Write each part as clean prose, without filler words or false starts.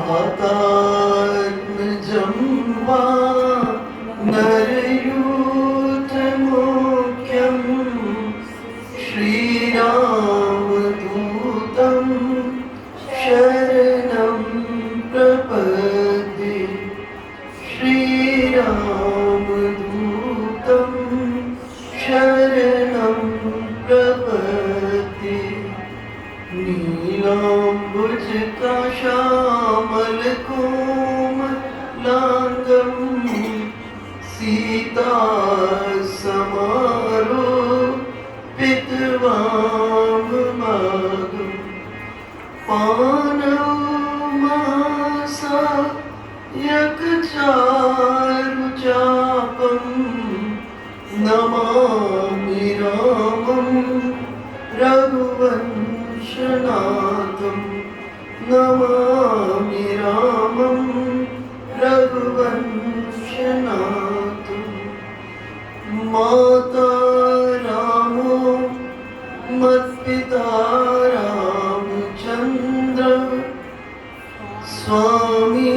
वातात्मजं वा नरयूथमुख्यं श्रीरामदूतं शरणं प्रपद्ये। श्रीरामदूतं शरणं प्रपद्ये। नीलाम्बुजकाशामलकोमलाङ्गं सीतासमारोपितवामभागं पाणौमासायकचारुचापं नमामि रामं रघुवंशनाथं। नमामि रामं रघुवंशनाथं। माता रामो मत्पिता रामचन्द्र, स्वामी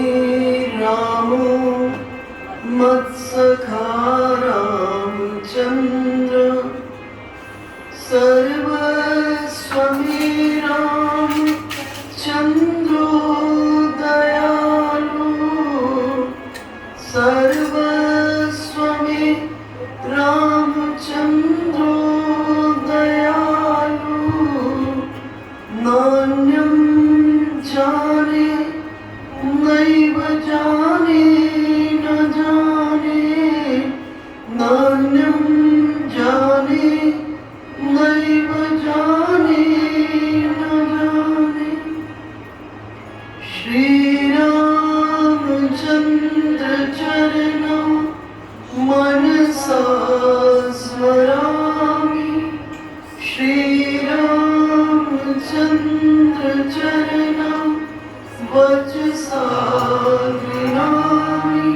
रामो मत्सखा रामचन्द्र। सर्वस्वमे रामचन्द्रो दयालु, सर्वस्वमे रामचन्द्रो दयालु। नान्यं जाने नैव जाने न जाने, नान्यं जाने नैव जाने न जाने। श्रीरामचन्द्र चरणौ मनसा स्मरामि। श्रीरामचन्द्र चरणौ वचसा गृह्णामि।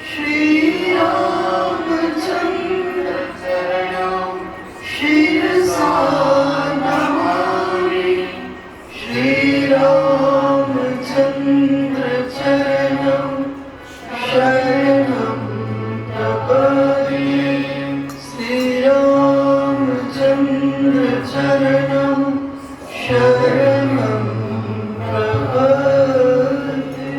श्रीरामचन्द्र चरणौ शिरसा नमामि। श्रीरामचन्द्र चरणौ शरणं प्रपद्ये। श्रीरामचन्द्र चरणौ शरणं प्रपद्ये।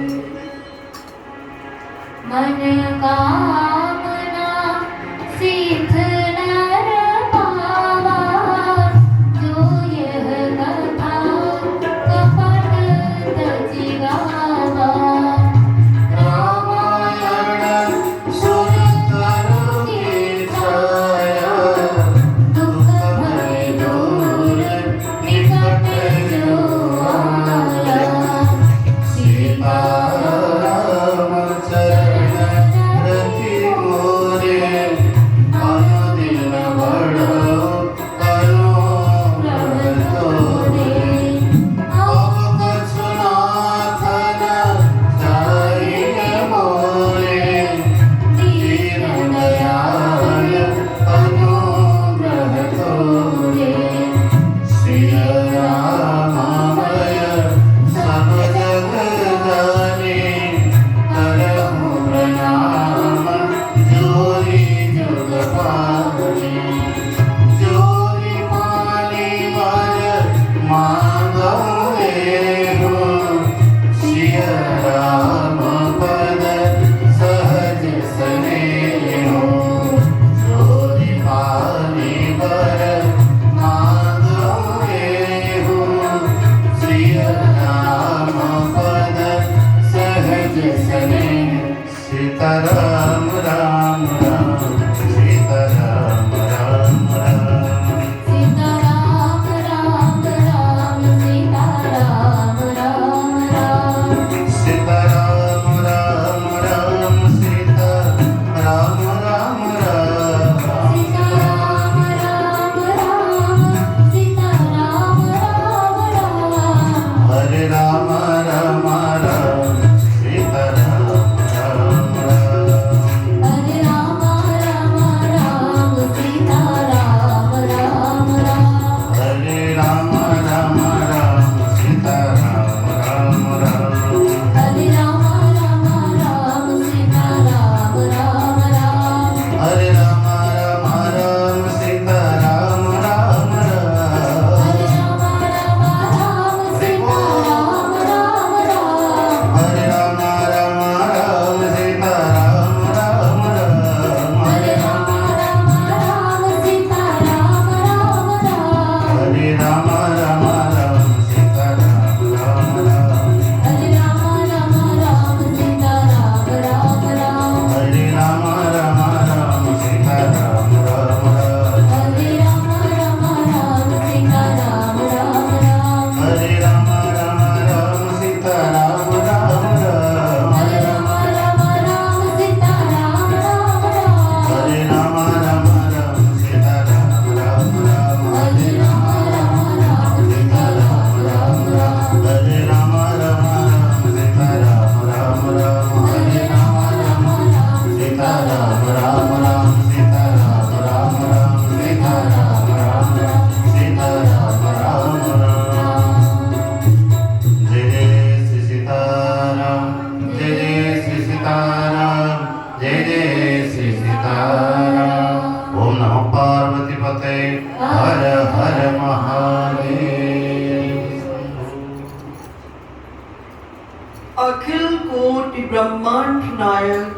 ब्रह्मांड नायक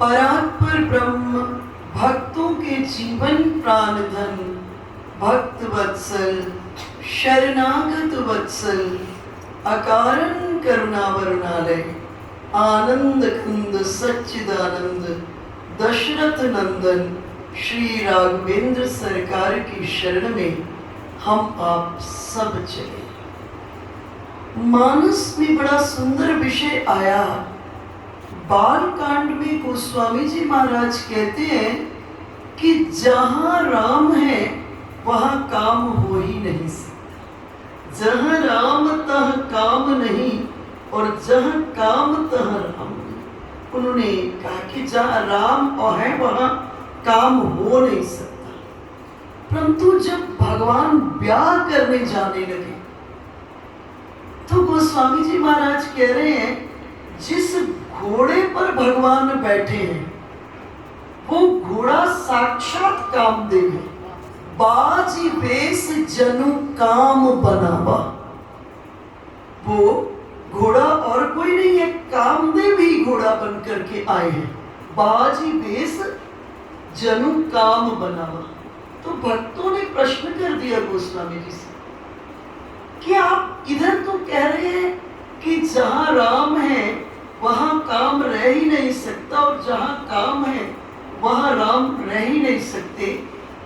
परात्पर ब्रह्म भक्तों के जीवन प्राण धन भक्त वत्सल शरणागत वत्सल अकारण करुणा वरुणालय आनंद कुंद सच्चिदानंद दशरथ नंदन श्री राघवेंद्र सरकार की शरण में हम आप सब चले। मानस में बड़ा सुंदर विषय आया। बाल कांड में गोस्वामी जी महाराज कहते हैं कि जहां राम है वहां काम हो ही नहीं सकता। जहां राम तह काम नहीं और जहां काम तह राम नहीं। उन्होंने कहा कि जहां राम और है वहां काम हो नहीं सकता। परंतु जब भगवान ब्याह करने जाने लगे तो गोस्वामी जी महाराज कह रहे हैं जिस घोड़े पर भगवान बैठे हैं वो घोड़ा साक्षात कामदेव है। बाजी बेस जनु काम बनावा। वो घोड़ा और कोई नहीं है, कामदेव ही घोड़ा बन करके आए हैं। बाजी बेस जनु काम बनावा। तो भक्तों ने प्रश्न कर दिया गोस्वामी जी से कि आप इधर तो कह रहे हैं कि जहां राम है वहां काम रह ही नहीं सकता और जहां काम है वहां राम रह ही नहीं सकते,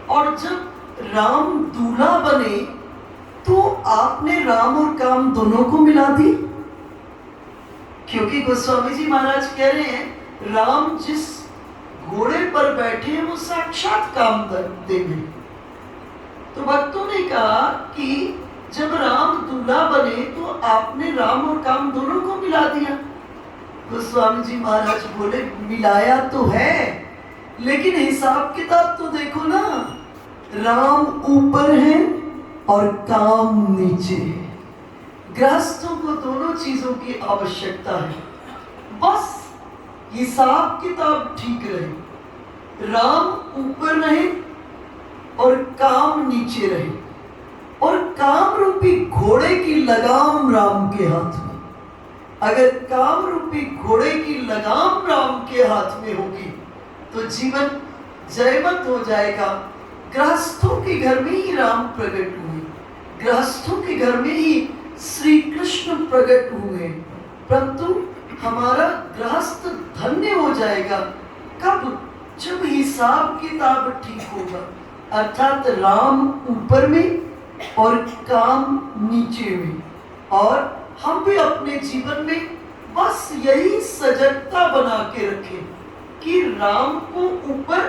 और जब राम दूल्हा बने तो आपने राम और काम दोनों को मिला दी। क्योंकि गोस्वामी जी महाराज कह रहे हैं राम जिस घोड़े पर बैठे हैं वो साक्षात कामदेव है। तो भक्तों ने कहा कि जब राम दूल्हा बने तो आपने राम और काम दोनों को मिला दिया। गोस्वामी जी महाराज बोले मिलाया तो है लेकिन हिसाब किताब तो देखो ना, राम ऊपर है और काम नीचे है। गृहस्थों को दोनों चीजों की आवश्यकता है, बस हिसाब किताब ठीक रहे। राम ऊपर रहे और काम नीचे रहे, और काम रूपी घोड़े की लगाम राम के हाथ में। अगर काम रूपी घोड़े की लगाम राम के हाथ में होगी तो जीवन जयवंत हो जाएगा। गृहस्थों के घर में ही राम प्रकट हुए, गृहस्थों के घर में ही श्री कृष्ण प्रकट हुए। परंतु हमारा गृहस्थ धन्य हो जाएगा कब? जब हिसाब किताब ठीक होगा, अर्थात राम ऊपर में और काम नीचे में। और हम भी अपने जीवन में बस यही सजगता बना के रखें कि राम को ऊपर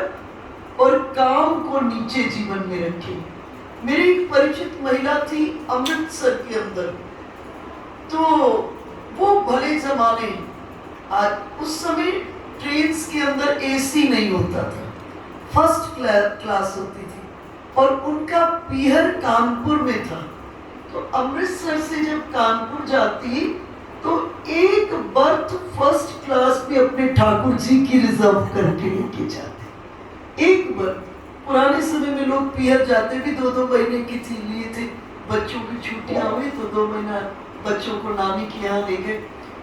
और काम को नीचे जीवन में रखें। मेरी एक परिचित महिला थी अमृतसर के अंदर, तो वो भले जमाने, आज उस समय ट्रेन्स के अंदर एसी नहीं होता था, फर्स्ट क्लास होती थी, और उनका पीहर कानपुर में था। तो अमृतसर से जब कानपुर जाती तो एक बर्थ फर्स्ट क्लास में अपने ठाकुर जी की रिजर्व करके लेके जाते। एक बर्थ। पुराने समय में लोग पीहर जाते भी 2-2 महीने की थी लिए थे। बच्चों की छुट्टियां हुई तो 2 महीना बच्चों को नानी के यहाँ ले गए।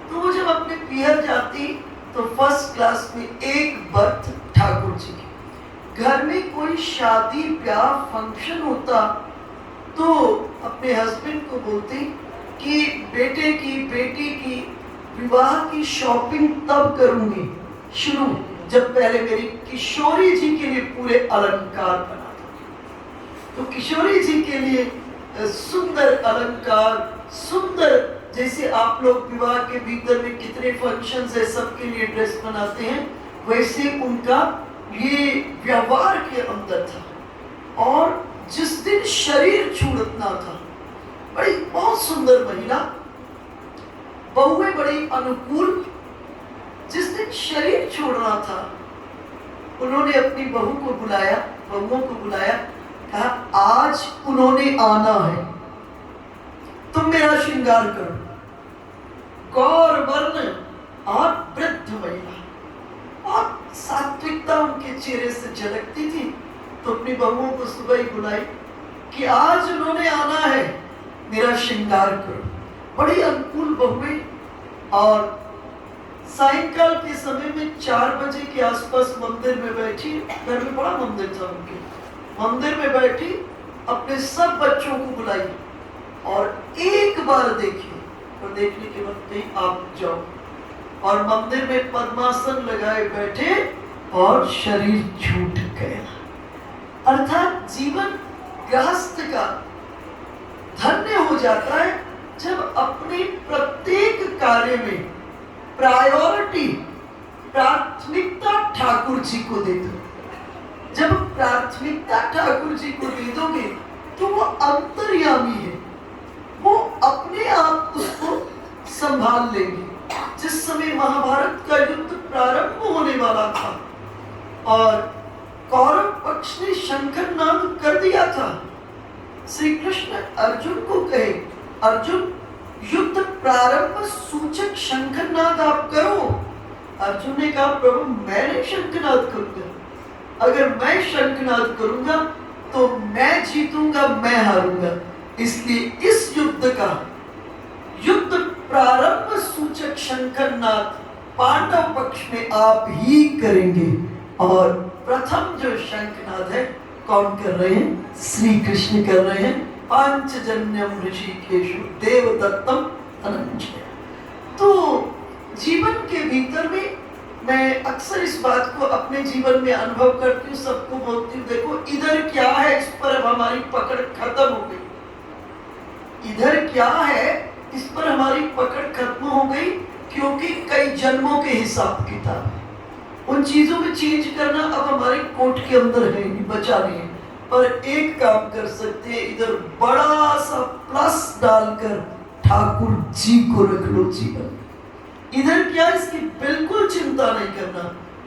तो वो जब अपने पीहर जाती तो फर्स्ट क्लास में एक बर्थ ठाकुर जी की। घर में कोई शादी ब्याह फंक्शन होता तो अपने हस्बैंड को बोलती कि बेटे की बेटी की विवाह की शॉपिंग तब करूंगी शुरू जब पहले मेरी किशोरी जी के लिए पूरे अलंकार बना था। तो किशोरी जी के लिए सुंदर अलंकार, सुंदर, जैसे आप लोग विवाह के भीतर में कितने फंक्शंस है सबके लिए ड्रेस बनाते हैं, वैसे उनका ये व्यवहार के अंदर था। और जिस दिन शरीर छूटना था, बड़ी बहुत सुंदर महिला, बहुएं बड़ी अनुकूल। जिस दिन शरीर छोड़ना था उन्होंने अपनी बहू को बुलाया, बहुओं को बुलाया, कहा आज उन्होंने आना है, तुम मेरा श्रृंगार करो। गौर वर्ण और वृद्ध महिला, और सात्विकता उनके चेहरे से झलकती थी। तो अपनी बहुओं को सुबह ही बुलाई कि आज उन्होंने आना है, मेरा श्रृंगार करो। बड़ी अनुकूल बहुएं और सायंकाल के समय में 4 बजे के आसपास मंदिर में बैठी, घर में बड़ा मंदिर था उनके, मंदिर में बैठी अपने सब बच्चों को बुलाई और एक बार देखी और देखने के बाद कहीं आप जाओ, और मंदिर में पद्मासन लगाए बैठे और शरीर छूट गया। अर्थात जीवन गृहस्थ का धन्य हो जाता है जब अपने प्रत्येक कार्य में प्रायोरिटी, प्राथमिकता ठाकुर जी को दे दो। जब प्राथमिकता ठाकुर जी को दे दोगे तो वो अंतर्यामी है, वो अपने आप उसको संभाल लेंगे। जिस समय महाभारत का युद्ध प्रारंभ होने वाला था और कौरव पक्ष ने शंखनाद कर दिया था, श्री कृष्ण अर्जुन को कहे, अर्जुन युद्ध प्रारंभ सूचक शंखनाद आप करो। अर्जुन ने कहा प्रभु मैं नहीं शंखनाद करूंगा, अगर मैं शंखनाद करूंगा तो मैं जीतूंगा, मैं हारूंगा। इसलिए इस युद्ध का युद्ध प्रारंभ सूचक शंखनाद पांडव पक्ष में आप ही करेंगे। और प्रथम जो शंखनाद है कौन कर रहे हैं? श्री कृष्ण कर रहे हैं। पांचजन्यम ऋषिकेशु देवदत्तम अनंजय। तो जीवन के भीतर में मैं अक्सर इस बात को अपने जीवन में अनुभव करती हूँ, सबको बोलती हूँ देखो इधर क्या है इस पर अब हमारी पकड़ खत्म हो गई, इधर क्या है इस पर हमारी पकड़ खत्म हो गई, क्योंकि कई जन्मों के हिसाब किताब है। उन चीजों में चेंज करना अब हमारे कोर्ट के अंदर है नहीं, बचा नहीं है। पर एक काम कर सकते हैं, इधर बड़ा सा प्लस डालकर ठाकुर जी को रख लो जीवन। इधर क्या इसकी बिल्कुल चिंता नहीं करना,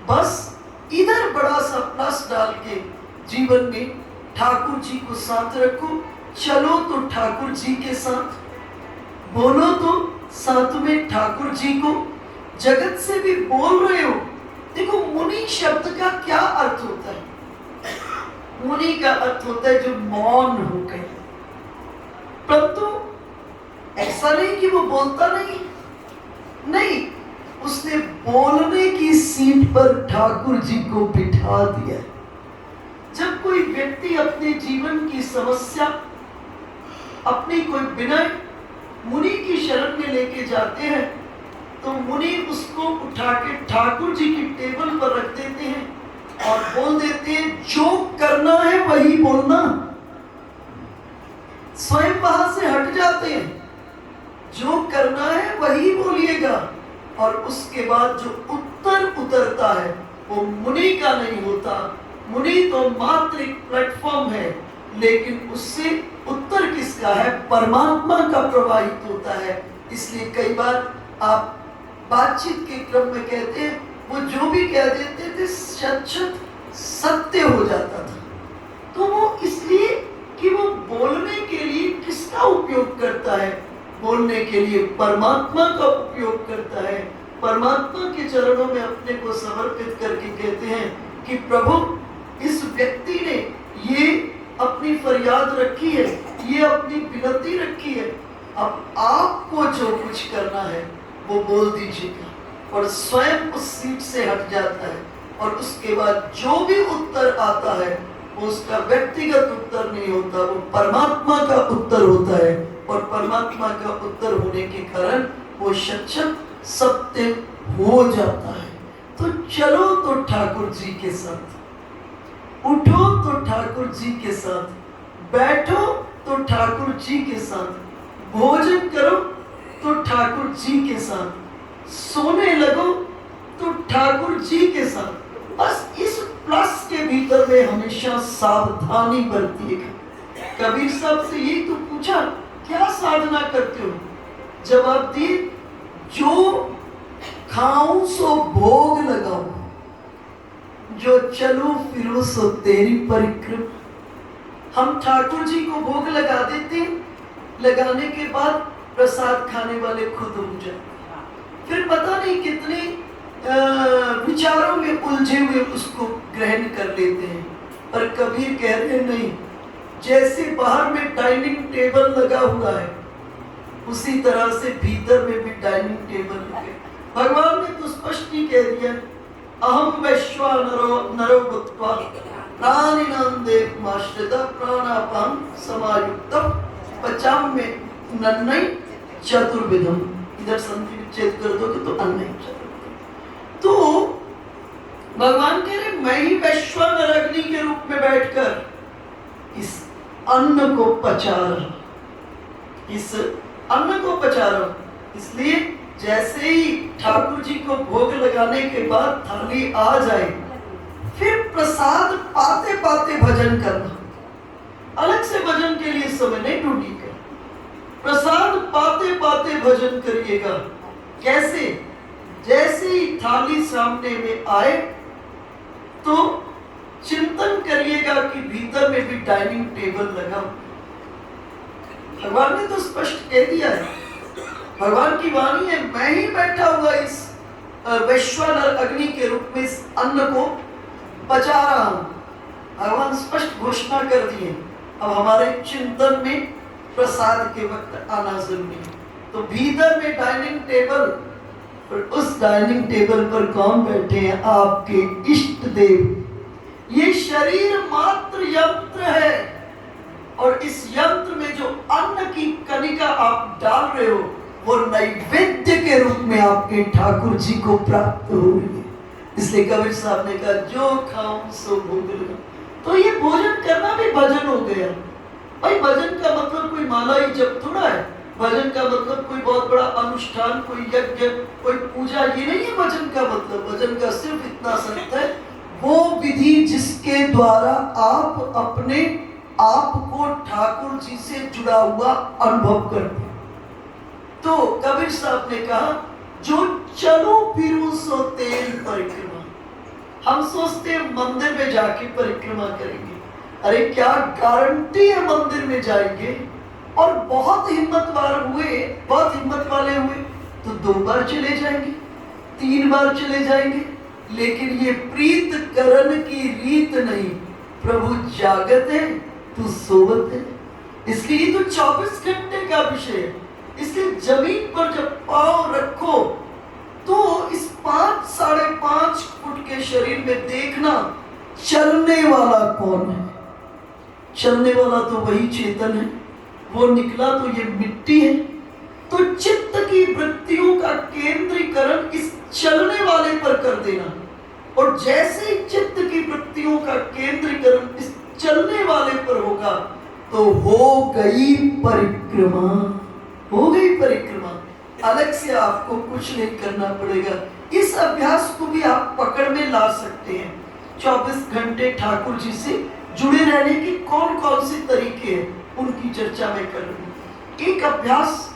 बस इधर बड़ा सा प्लस डाल के जीवन में ठाकुर जी को साथ रखो। चलो तो ठाकुर जी के साथ, बोलो तो साथ में ठाकुर जी को, जगत से भी बोल रहे हो। देखो मुनि शब्द का क्या अर्थ होता है? मुनि का अर्थ होता है जो मौन हो गए, परंतु ऐसा नहीं कि वो बोलता नहीं, उसने बोलने की सीट पर ठाकुर जी को बिठा दिया। जब कोई व्यक्ति अपने जीवन की समस्या, अपनी कोई विनय मुनि की शरण में लेके जाते हैं तो मुनि उसको उठा के ठाकुर जी की टेबल पर रख देते हैं और बोल देते हैं जो करना है वही बोलना। स्वयं वहां से हट जाते हैं, जो करना है वही बोलिएगा। और उसके बाद जो उत्तर उतरता है वो मुनि का नहीं होता। मुनि तो मात्र एक प्लेटफॉर्म है, लेकिन उससे उत्तर किसका है? परमात्मा का प्रवाहित होता है। इसलिए कई बार आप बातचीत के क्रम में कहते हैं, वो जो भी कह देते थे सच सत्य हो जाता था। तो वो इसलिए कि वो बोलने के लिए किसका उपयोग करता है? बोलने के लिए परमात्मा का उपयोग करता है। परमात्मा के चरणों में अपने को समर्पित करके कहते हैं कि प्रभु इस व्यक्ति ने ये अपनी फरियाद रखी है, ये अपनी विनती रखी है, अब आपको जो कुछ करना है वो बोल दीजिएगा। और स्वयं उस सीट से हट जाता है और उसके बाद जो भी उत्तर आता है वो उसका व्यक्तिगत उत्तर नहीं होता, वो परमात्मा का उत्तर होता है। और परमात्मा का उत्तर होने के कारण वो सच सत्य हो जाता है। तो चलो तो ठाकुर जी के साथ, उठो तो ठाकुर जी के साथ, बैठो तो ठाकुर जी के साथ, भोजन करो तो ठाकुर जी के साथ, सोने लगो तो ठाकुर जी के साथ। बस इस प्लस के भीतर में हमेशा सावधानी बरतिएगा। कबीर साहब से यही तो पूछा क्या साधना करते हो? जवाब दिए जो खाऊं सो भोग लगाऊं, जो चलो फिरो सो तेरी परिक्रमा। हम ठाकुर जी को भोग लगा देते, लगाने के बाद प्रसाद खाने वाले खुद हो जाते, फिर पता नहीं कितने विचारों में उलझे हुए उसको ग्रहण कर लेते हैं। पर कबीर कह रहे नहीं, जैसे बाहर में डाइनिंग टेबल लगा हुआ है उसी तरह से भीतर में भी डाइनिंग टेबल लगे। भगवान ने तो स्पष्ट ही कह दिया, अहम वैश्वानरो नरो भूत्वा प्राणिनां देवमाश्रितः प्राणापान समायुक्तः पचाम्ये नन्नै चतुर्विधम। इधर संधि विच्छेद कर दोगे तो अन्नै चतुर्विधम। तो भगवान कह रहे मैं ही वैश्वानर अग्नि के रूप में बैठकर इस अन्न को पचा रहा, इस अन्न को पचा रहा। इसलिए जैसे ही ठाकुर जी को भोग लगाने के बाद थाली आ जाए, फिर प्रसाद पाते पाते भजन करना। अलग से भजन के लिए समय नहीं ढूंढिएगा, प्रसाद पाते पाते भजन करिएगा। कैसे? जैसे ही थाली सामने में आए तो चिंतन करिएगा कि भीतर में भी डाइनिंग टेबल लगा। भगवान ने तो स्पष्ट कह दिया है, भगवान की वाणी है, मैं ही बैठा हुआ इस वैश्वानर अग्नि के रूप में इस अन्न को पचा रहा हूं। भगवान स्पष्ट घोषणा कर दिए। अब हमारे चिंतन में प्रसाद के वक्त आना जरूरी है। तो भीतर में डाइनिंग टेबल, और उस डाइनिंग टेबल पर कौन बैठे हैं? आपके इष्ट देव। ये शरीर मात्र यंत्र है, और इस यंत्र में जो अन्न की कणिका आप डाल रहे हो वो नैवेद्य के रूप में आपके ठाकुर जी को प्राप्त हो रही है। इसलिए कबीर साहब ने कहा, जो खाऊं सो भोग लगा। तो ये भोजन करना भी भजन हो गया। भाई भजन का मतलब कोई माला ही जप थोड़ा है। भजन का मतलब कोई बहुत बड़ा अनुष्ठान, कोई यज्ञ, कोई पूजा, ये नहीं है भजन का मतलब। भजन का सिर्फ इतना अर्थ है, वो विधि जिसके द्वारा आप अपने आप को ठाकुर जी से जुड़ा हुआ अनुभव करते। तो कबीर साहब ने कहा, जो चलो फिरूं सो तेरी परिक्रमा। हम सोचते हैं मंदिर में जाके परिक्रमा करेंगे। अरे क्या गारंटी है मंदिर में जाएंगे? और बहुत हिम्मत वाले हुए तो 2 बार चले जाएंगे, 3 बार चले जाएंगे, लेकिन ये प्रीत करण की रीत नहीं। प्रभु जागत है तू सोवत है। इसलिए तो 24 घंटे का विषय है। इसलिए जमीन पर जब पांव रखो तो इस 5 साढ़े 5 फुट के शरीर में देखना चलने वाला कौन है। चलने वाला तो वही चेतन है। वो निकला तो ये मिट्टी है। तो चित्त की वृत्तियों का केंद्रीकरण इस चलने वाले पर कर देना, और जैसे ही चित्त की वृत्तियों का केंद्रीकरण इस चलने वाले पर होगा तो हो गई परिक्रमा। हो गई परिक्रमा। अलग से आपको कुछ नहीं करना पड़ेगा। इस अभ्यास को भी आप पकड़ में ला सकते हैं। 24 घंटे ठाकुर जी से जुड़े रहने के कौन कौन से तरीके हैं, उनकी चर्चा मैं कर रही हूँ। एक अभ्यास,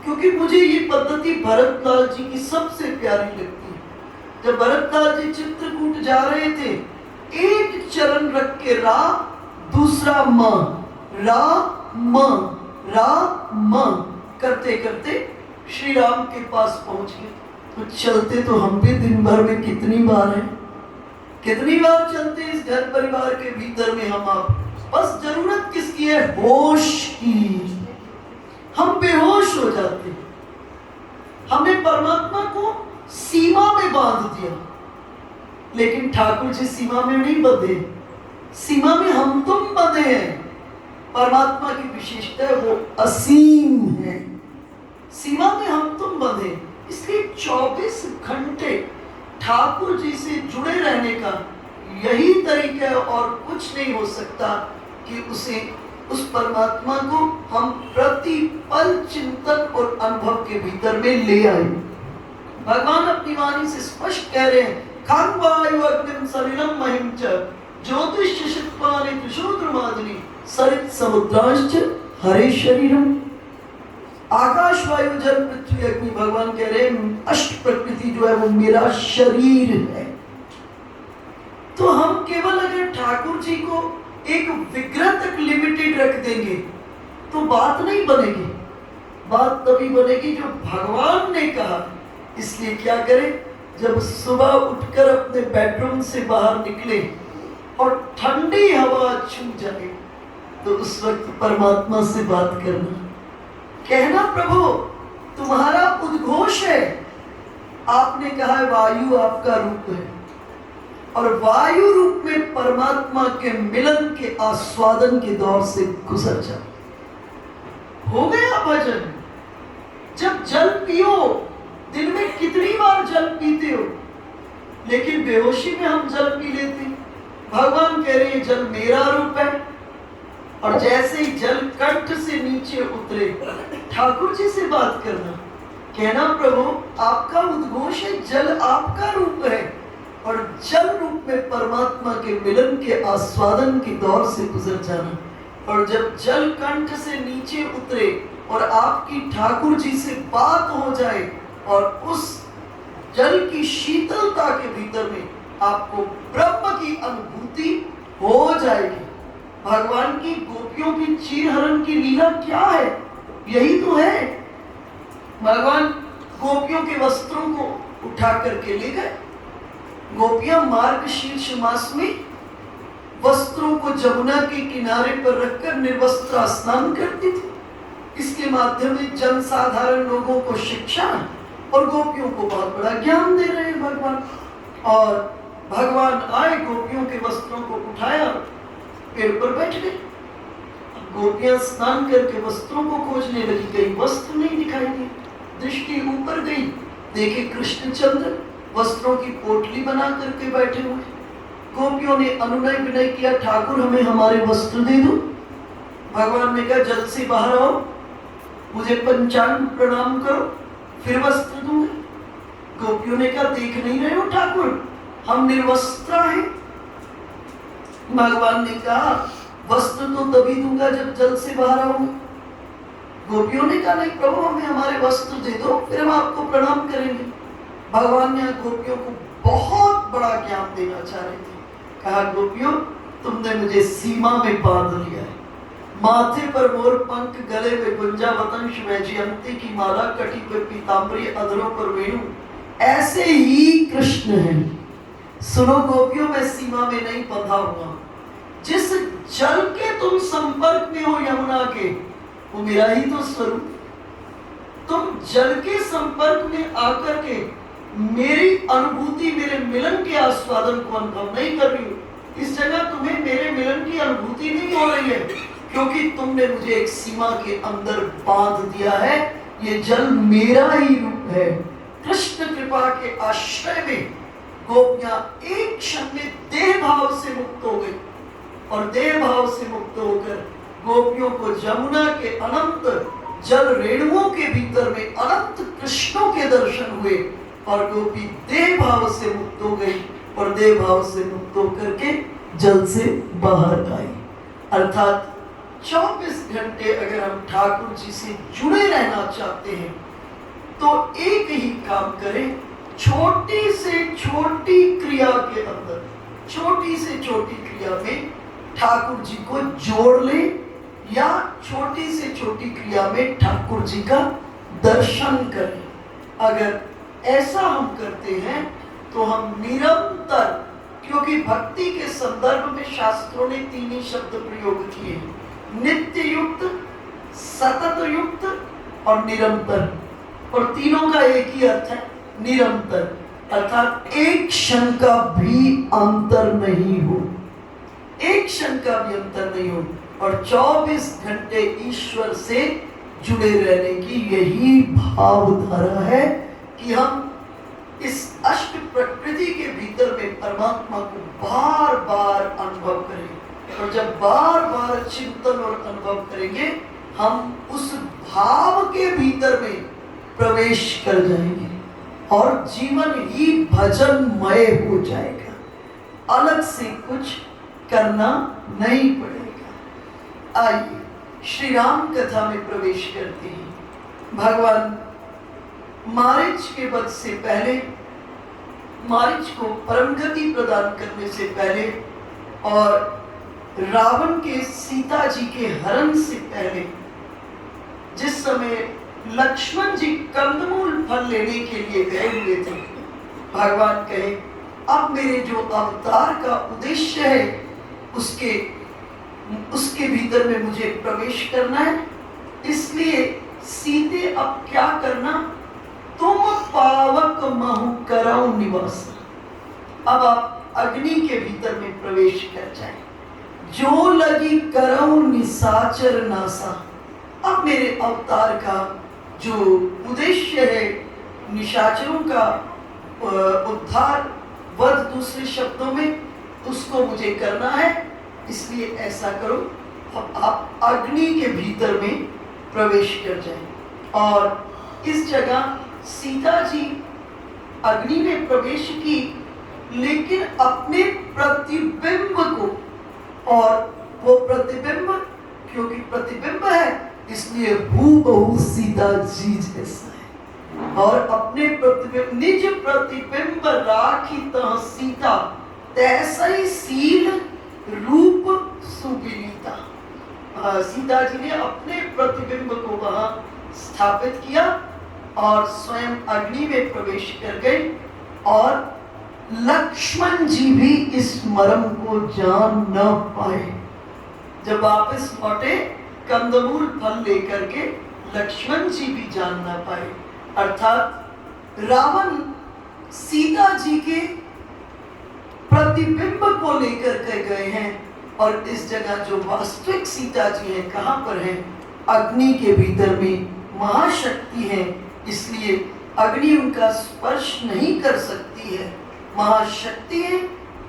क्योंकि मुझे ये पद्धति भरतलाल जी की सबसे प्यारी लगती है। जब भरतलाल जी चित्रकूट जा रहे थे, एक चरण रख के रा, दूसरा म, रा म, रा म करते करते श्री राम के पास पहुंच गए। तो चलते तो हम भी दिन भर में कितनी बार हैं, कितनी बार चलते इस घर परिवार के भीतर में हम आप। बस जरूरत किसकी है? होश की। हम बेहोश हो जाते। हमने परमात्मा को सीमा में बांध दिया, लेकिन ठाकुर जी सीमा में नहीं बंधे। सीमा में हम तुम बंधे हैं। परमात्मा की विशेषता है वो असीम है, सीमा में हम तुम बंधे। इसलिए 24 घंटे ठाकुर जी से जुड़े रहने का यही तरीका है, और कुछ नहीं हो सकता कि उस परमात्मा को हम प्रति पल चिंतन और अनुभव के भीतर में ले आए। भगवान अपनी वाणी से स्पष्ट कह रहे हैं, खान वायु अग्निम सलिलम महिम च ज्योतिष शिष्पानि त्रिशूद्रमादिनी सरित समुद्रांश्च हरे शरीरम। आकाश वायु जल पृथ्वी अग्नि, भगवान कह रहे हैं अष्ट प्रकृति जो है वो मेरा शरीर है। तो हम केवल अगर ठाकुर जी को एक विग्रह तक लिमिटेड रख देंगे तो बात नहीं बनेगी। बात तभी बनेगी जो भगवान ने कहा। इसलिए क्या करें, जब सुबह उठकर अपने बेडरूम से बाहर निकले और ठंडी हवा छू जाए तो उस वक्त परमात्मा से बात करना, कहना प्रभु तुम्हारा उद्घोष है, आपने कहा है वायु आपका रूप है, और वायु रूप में परमात्मा के मिलन के आस्वादन के दौर से गुजर जाओ। हो गया भजन। जब जल पियो, दिन में कितनी बार जल पीते हो, लेकिन बेहोशी में हम जल पी लेते। भगवान कह रहे हैं जल मेरा रूप है, और जैसे ही जल कंठ से नीचे उतरे, ठाकुर जी से बात करना, कहना प्रभु आपका उद्घोष है, जल आपका रूप है, और जल रूप में परमात्मा के मिलन के आस्वादन के दौर से गुजर जाना। और जब जल कंठ से नीचे उतरे और आपकी ठाकुर जी से बात हो जाए, और उस जल की शीतलता के भीतर में आपको ब्रह्म की अनुभूति हो जाएगी। भगवान की गोपियों की चीरहरण की लीला क्या है? यही तो है। भगवान गोपियों के वस्त्रों को उठा करके ले गए। गोपियां मार्गशीर्ष मास में वस्त्रों को जमुना के किनारे पर रखकर निर्वस्त्र स्नान करती थी। इसके माध्यम से जनसाधारण लोगों को शिक्षा और गोपियों को बहुत बड़ा ज्ञान दे रहे हैं भगवान। और भगवान आए, गोपियों के वस्त्रों को उठाया, पेड़ पर बैठ गए। गोपियां स्नान करके वस्त्रों को खोजने लगी, कहीं वस्त्र नहीं दिखाई दिए। दृष्टि ऊपर गई, देखे कृष्णचंद्र वस्त्रों की पोटली बना करके बैठे हुए। गोपियों ने अनुनय विनय किया, ठाकुर हमें हमारे वस्त्र दे दो। भगवान ने कहा जल से बाहर आओ, मुझे पंचांग प्रणाम करो, फिर वस्त्र दूंगा। गोपियों ने कहा देख नहीं रहे हो ठाकुर, हम निर्वस्त्र हैं। भगवान ने कहा वस्त्र तो तभी दूंगा जब जल से बाहर आऊंगा। गोपियों ने कहा नहीं प्रभु हमें हमारे वस्त्र दे दो, फिर हम आपको प्रणाम करेंगे। भगवान ने गोपियों को बहुत बड़ा ज्ञान देना चाह रहे थे। कहा गोपियों तुमने मुझे सीमा में बांध लिया है, माथे पर मोर पंख, गले में गुंजा वतंश, वैजयंती की माला, कटी पे पीताम्बरी, अधरों पर वेणु, ऐसे ही कृष्ण है। सुनो गोपियों मैं सीमा में नहीं बंधा हुआ। जिस जल के तुम संपर्क में हो यमुना के, वो मेरा ही तो स्वरूप। तुम जल के संपर्क में आकर के मेरी अनुभूति, मेरे मिलन के आस्वादन को अनुभव नहीं कर रही हो। इस जगह तुम्हें मेरे मिलन की अनुभूति नहीं हो रही है, क्योंकि तुमने मुझे एक सीमा के अंदर बांध दिया है। ये जल मेरा ही रूप है। कृष्ण कृपा के आश्रय में गोपियां एक क्षण में देह भाव से मुक्त हो गई, और देह भाव से मुक्त होकर गोपियों को जमुना के अनंत जल रेणुओं के भीतर में अनंत कृष्णों के दर्शन हुए, और गोपी देह भाव से मुक्त हो गई, और देह भाव से मुक्त होकर के जल से बाहर आई। अर्थात 24 घंटे अगर हम ठाकुर जी से जुड़े रहना चाहते हैं तो एक ही काम करें, छोटी से छोटी क्रिया के अंदर, छोटी से छोटी क्रिया में ठाकुर जी को जोड़ ले, या छोटी से छोटी क्रिया में ठाकुर जी का दर्शन करें। अगर ऐसा हम करते हैं तो हम निरंतर, क्योंकि भक्ति के संदर्भ में शास्त्रों ने 3 ही शब्द प्रयोग किए हैं, नित्य युक्त, सतत युक्त और निरंतर। और तीनों का एक ही अर्थ है निरंतर, अर्थात एक क्षण का भी अंतर नहीं हो, एक क्षण का भी अंतर नहीं हो, और 24 घंटे ईश्वर से जुड़े रहने की यही भावधारा है कि हम इस अष्ट प्रकृति के भीतर में परमात्मा को बार बार अनुभव करें। और जब बार बार चिंतन और अनुभव करेंगे, हम उस भाव के भीतर में प्रवेश कर जाएंगे, और जीवन ही भजनमय हो जाएगा। अलग से कुछ करना नहीं पड़ेगा। आइए श्री राम कथा में प्रवेश करते हैं। भगवान मारीच के वध से पहले, मारीच को परम गति प्रदान करने से पहले, और रावण के सीता जी के हरण से पहले, जिस समय लक्ष्मण जी कंदमूल फल लेने के लिए गए हुए थे, भगवान कहे अब मेरे जो अवतार का उद्देश्य है उसके भीतर में मुझे प्रवेश करना है। इसलिए सीते अब क्या करना, तुम पावक महो करौ निवास। अब आप अग्नि के भीतर में प्रवेश कर जाए। जो लगी करौ निशाचर नासा। अब मेरे अवतार का जो उद्देश्य है निशाचरों का उद्धार, वध दूसरे शब्दों में, उसको मुझे करना है। इसलिए ऐसा करो, अब आप अग्नि के भीतर में प्रवेश कर जाएं। और इस जगह सीता जी अग्नि में प्रवेश की, लेकिन अपने प्रतिबिंब को, और वो प्रतिबिंब क्योंकि प्रतिबिंब है इसलिए हूबहू सीता जी जैसा है। और अपने प्रतिबिंब निज प्रतिबिंब राखी तह सीता, तैसई सील रूप सुविनीता। सीता जी ने अपने प्रतिबिंब को वहां स्थापित किया और स्वयं अग्नि में प्रवेश कर गए। और लक्ष्मण जी भी इस मर्म को जान न पाए। जब वापस लौटे कंदमूल फल लेकर के, लक्ष्मण जी भी जान न पाए। अर्थात रावण सीता जी के प्रतिबिंब को लेकर के गए हैं। और इस जगह जो वास्तविक सीता जी हैं कहां पर हैं? अग्नि के भीतर में महाशक्ति है, इसलिए अग्नि उनका स्पर्श नहीं कर सकती है। महाशक्ति है,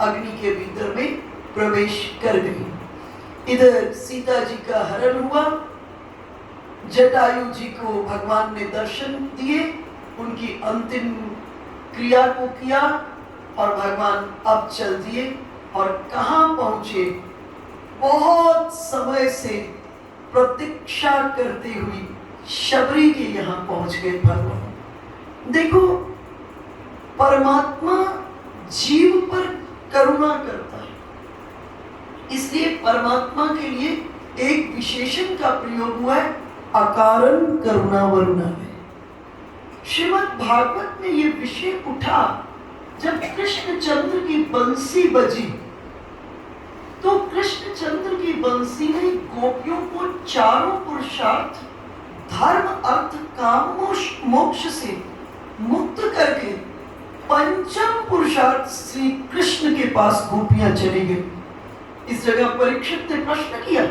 अग्नि के भीतर में प्रवेश कर गई। इधर सीता जी का हरण हुआ, जटायु जी को भगवान ने दर्शन दिए, उनकी अंतिम क्रिया को किया और भगवान अब चल दिए। और कहाँ पहुंचे? बहुत समय से प्रतीक्षा करते हुए शबरी के यहाँ पहुंच गए भगवान। देखो, परमात्मा जीव पर करुणा करता है, इसलिए परमात्मा के लिए एक विशेषण का प्रयोग हुआ है, अकारण करुणा वरुणा है। श्रीमद् भागवत में ये विषय उठा जब कृष्णचंद्र की बंसी बजी, तो कृष्णचंद्र की बंसी ने गोपियों को चारों पुरुषार्थ धर्म अर्थ काम मोक्ष से मुक्त करके पंचम पुरुषार्थ श्री कृष्ण के पास गोपियां चली गई। इस जगह परीक्षित ने प्रश्न किया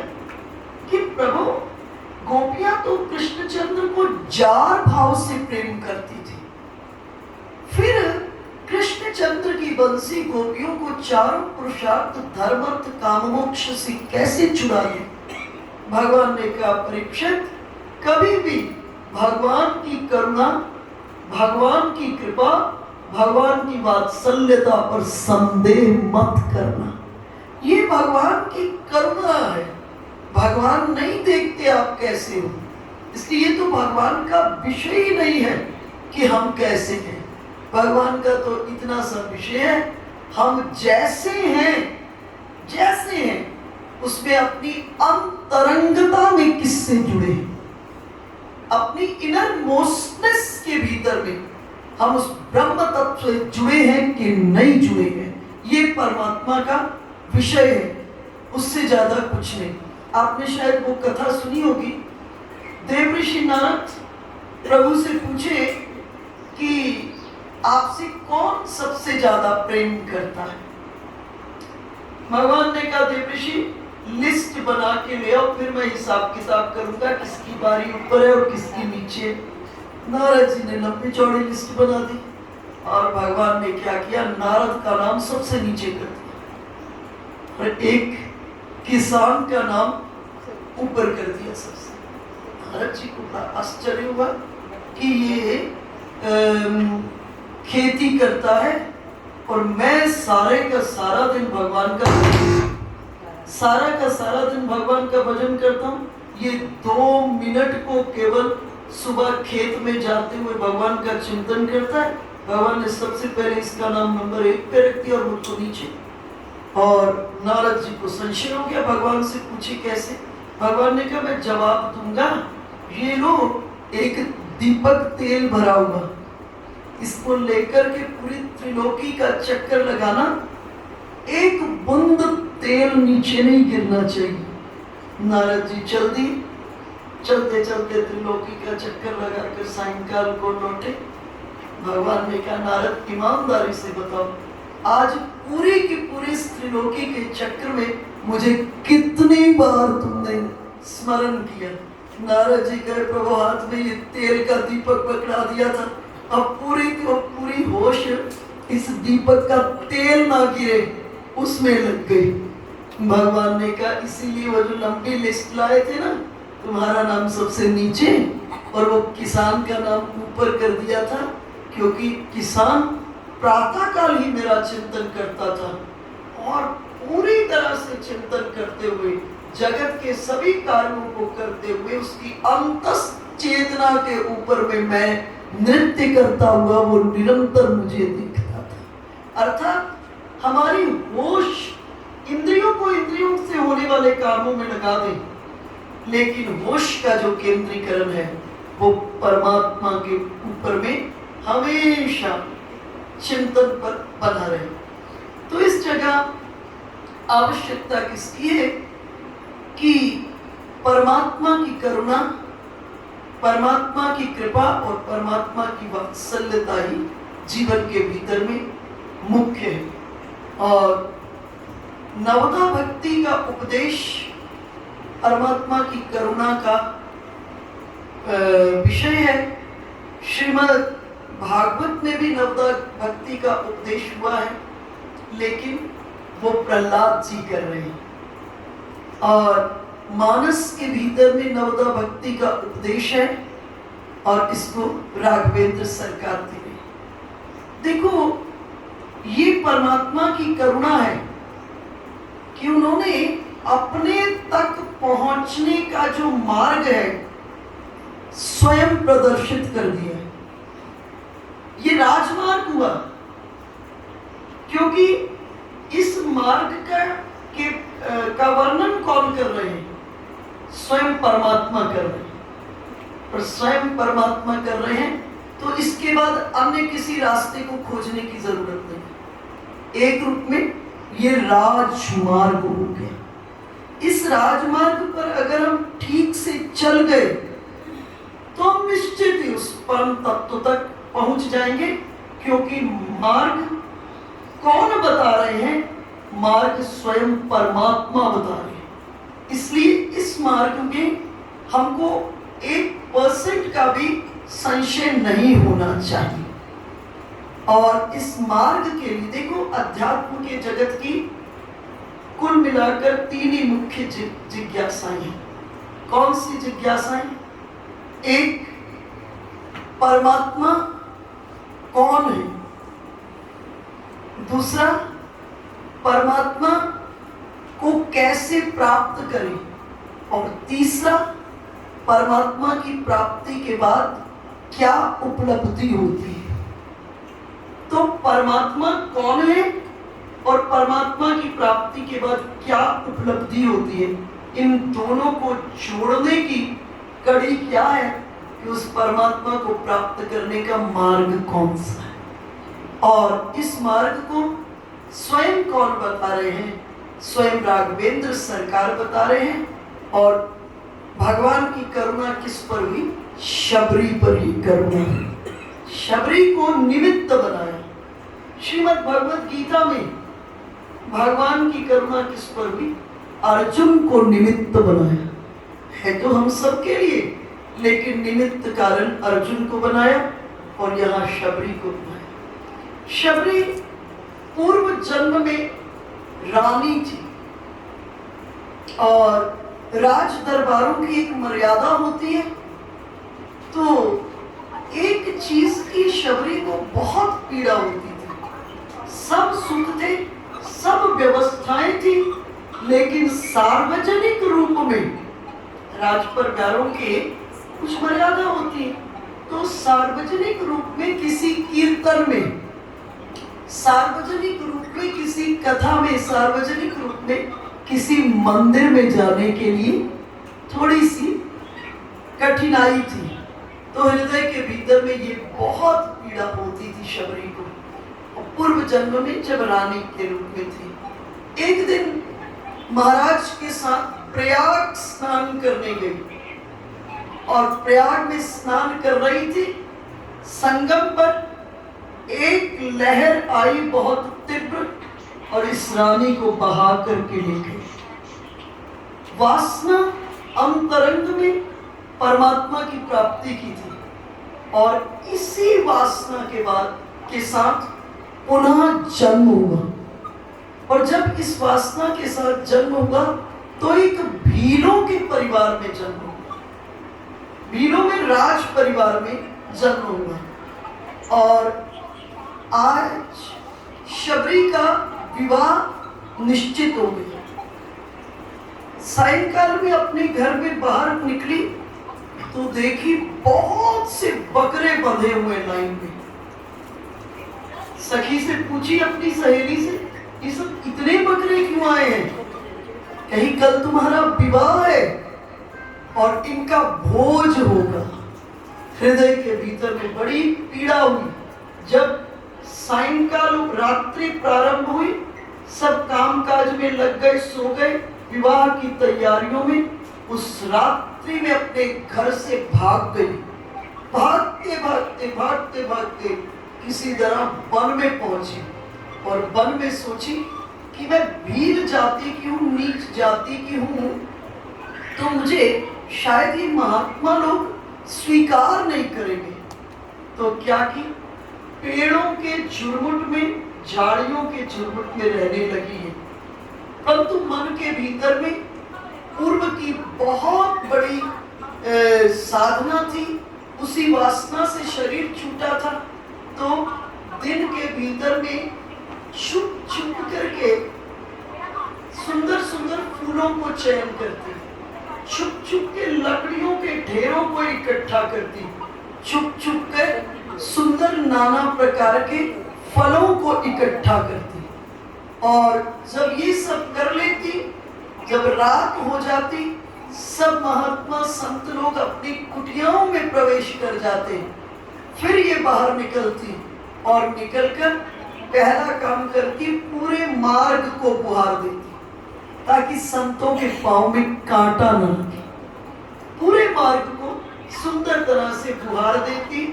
कि प्रभु, गोपियां तो कृष्णचंद्र को जार भाव से प्रेम करती थी, फिर कृष्णचंद्र की बंसी गोपियों को चारों पुरुषार्थ धर्म अर्थ काम मोक्ष से कैसे चुरा ली? भगवान ने कहा, परीक्षित, कभी भी भगवान की करुणा, भगवान की कृपा, भगवान की वात्सल्यता पर संदेह मत करना। ये भगवान की करुणा है, भगवान नहीं देखते आप कैसे हो, इसलिए ये तो भगवान का विषय ही नहीं है कि हम कैसे हैं। भगवान का तो इतना सा विषय है, हम जैसे हैं उसमें अपनी अंतरंगता में किससे जुड़े हैं, अपनी इनर मोस्टनेस के भीतर में हम उस ब्रह्म तत्व से जुड़े हैं कि नहीं जुड़े हैं, ये परमात्मा का विषय है, उससे ज्यादा कुछ नहीं। आपने शायद वो कथा सुनी होगी, देवऋषि नारद प्रभु से पूछे कि आपसे कौन सबसे ज्यादा प्रेम करता है? भगवान ने कहा, देवऋषि लिस्ट बना के ले आओ, फिर मैं हिसाब किताब करूंगा किसकी बारी ऊपर है और किसकी नीचे। नारद जी ने लंबी चौड़ी लिस्ट बना दी और भगवान ने क्या किया, नारद का नाम सबसे नीचे कर दिया और एक किसान का नाम ऊपर कर दिया सबसे। नारद जी को बड़ा आश्चर्य हुआ कि ये खेती करता है और मैं सारे का सारा दिन भगवान का भजन करता हूँ। ये 2 मिनट को केवल सुबह खेत में जाते हुए भगवान का चिंतन करता है। भगवान ने सबसे पहले इसका नाम नंबर 1 पे रख दिया और मुझको नीचे। और नारद जी को संशय हो गया, भगवान से पूछे कैसे? भगवान ने कहा, मैं जवाब दूंगा, ये लो एक दीपक तेल भरा हुआ, इसको लेकर के पूरी त्रिलोकी का चक्कर लगाना, एक बूंद तेल नीचे नहीं गिरना चाहिए। नारद जी चलते चलते त्रिलोकी का चक्कर लगाकर सायंकाल को लौटे। भगवान ने कहा नारद ईमानदारी से बताओ, आज पूरी की पूरी त्रिलोकी के चक्र में मुझे कितनी बार तुमने स्मरण किया। नारद जी कहे प्रभु हाथ में ये तेल का दीपक पकड़ा दिया था, अब पूरी होश इस दीपक का तेल ना गिरे उसमें लग गई। भगवान ने कहा इसीलिए वो जो लंबी लिस्ट लाए थे ना, तुम्हारा नाम सबसे नीचे और वो किसान का नाम ऊपर कर दिया था, क्योंकि किसान प्रातः काल ही मेरा चिंतन करता था और पूरी तरह से चिंतन करते हुए जगत के सभी कार्यों को करते हुए उसकी अंतस चेतना के ऊपर में मैं नृत्य करता हुआ वो निरंतर मुझे दिखता था। अर्थात हमारी होश इंद्रियों को इंद्रियों से होने वाले कामों में लगा दें, लेकिन होश का जो केंद्रीकरण है वो परमात्मा के ऊपर में हमेशा चिंतन पर बना रहे। तो इस जगह आवश्यकता किसकी है कि परमात्मा की करुणा, परमात्मा की कृपा और परमात्मा की वात्सल्यता ही जीवन के भीतर में मुख्य है। और नवदा भक्ति का उपदेश परमात्मा की करुणा का विषय है। श्रीमद् भागवत में भी नवदा भक्ति का उपदेश हुआ है, लेकिन वो प्रहलाद जी कर रहे हैं। और मानस के भीतर में नवदा भक्ति का उपदेश है और इसको राघवेंद्र सरकार दे रहे हैं। देखो, ये परमात्मा की करुणा है कि उन्होंने अपने तक पहुंचने का जो मार्ग है स्वयं प्रदर्शित कर दिया है। ये राजमार्ग हुआ, क्योंकि इस मार्ग का वर्णन कौन कर रहे हैं? स्वयं परमात्मा कर रहे हैं। और स्वयं परमात्मा कर रहे हैं तो इसके बाद अन्य किसी रास्ते को खोजने की जरूरत नहीं। एक रूप में ये राजमार्ग हो गया। इस राजमार्ग पर अगर हम ठीक से चल गए तो हम निश्चित ही उस परम तत्व तक पहुंच जाएंगे, क्योंकि मार्ग कौन बता रहे हैं? मार्ग स्वयं परमात्मा बता रहे हैं। इसलिए इस मार्ग में हमको 1% का भी संशय नहीं होना चाहिए। और इस मार्ग के लिए देखो, अध्यात्म के जगत की कुल मिलाकर 3 ही मुख्य जिज्ञासाएं हैं। कौन सी जिज्ञासाएं? एक, परमात्मा कौन है? दूसरा, परमात्मा को कैसे प्राप्त करें? और तीसरा, परमात्मा की प्राप्ति के बाद क्या उपलब्धि होती है? तो परमात्मा कौन है और परमात्मा की प्राप्ति के बाद क्या उपलब्धि होती है, इन दोनों को जोड़ने की कड़ी क्या है कि उस परमात्मा को प्राप्त करने का मार्ग कौन सा है। और इस मार्ग को स्वयं कौन बता रहे हैं? स्वयं राघवेंद्र सरकार बता रहे हैं। और भगवान की करुणा किस पर हुई? शबरी पर ही करुणा हुई। शबरी को निमित्त बनाया। श्रीमद् भगवद गीता में भगवान की करुणा किस पर हुई? अर्जुन को निमित्त बनाया है, तो हम सबके लिए, लेकिन निमित्त कारण अर्जुन को बनाया और यहाँ शबरी को बनाया। शबरी पूर्व जन्म में रानी थी और राज दरबारों की एक मर्यादा होती है। तो एक चीज की शबरी को बहुत पीड़ा होती थी। सब सुख थे, सब व्यवस्थाएं थी, लेकिन सार्वजनिक रूप में राज परिवारों के कुछ मर्यादा होती है। तो सार्वजनिक रूप में किसी कीर्तन में, सार्वजनिक रूप में किसी कथा में, सार्वजनिक रूप में किसी मंदिर में जाने के लिए थोड़ी सी कठिनाई थी। तो हृदय के भीतर में ये बहुत पीड़ा होती थी शबरी को। और पूर्व जन्म में जब रानी के रूप में थी, एक दिन महाराज के साथ प्रयाग स्नान करने गई और प्रयाग में स्नान कर रही थी। संगम पर एक लहर आई बहुत तीव्र और इस रानी को बहा करके ले गई। वासना अंतरंग में परमात्मा की प्राप्ति की थी और इसी वासना के बाद के साथ पुनः जन्म हुआ। और जब इस वासना के साथ जन्म हुआ तो एक भीलों के परिवार में जन्म हुआ, भीलों में राज परिवार में जन्म हुआ। और आज शबरी का विवाह निश्चित हो गया। सायंकाल में अपने घर में बाहर निकली तो देखी बहुत से बकरे बंधे हुए लाइन में। सखी से पूछी अपनी सहेली से, ये सब इतने बकरे क्यों आए हैं? कहीं कल तुम्हारा विवाह है और इनका भोज होगा। हृदय के भीतर में बड़ी पीड़ा हुई। जब सायंकाल रात्रि प्रारंभ हुई, सब कामकाज में लग गए, सो गए, विवाह की तैयारियों में। उस रात्रि में अपने घर से भाग गई। भागते भागते भागते भागते किसी तरह वन में पहुंची और वन में सोची कि मैं भील जाति की हूँ, नीच जाति की हूँ, तो मुझे शायद ये महात्मा लोग स्वीकार नहीं करेंगे। तो क्या की, पेड़ों के झुरमुट में, झाड़ियों के झुरमुट में रहने लगी है। परंतु मन के भीतर में पूर्व की बहुत बड़ी साधना थी, उसी वासना से शरीर छूटा था। तो दिन के भीतर में छुप छुप करके सुंदर सुंदर फूलों को चयन करती, छुप छुप के लकड़ियों के ढेरों को इकट्ठा करती, छुप छुप कर सुंदर नाना प्रकार के फलों को इकट्ठा करती। और जब ये सब कर लेती, जब रात हो जाती, सब महात्मा संत लोग अपनी कुटियाओं में प्रवेश कर जाते। फिर ये बाहर निकलती और निकलकर पहला काम करती, पूरे मार्ग को बुहार देती ताकि संतों के पांव में कांटा न लगे। पूरे मार्ग को सुंदर तरह से बुहार देती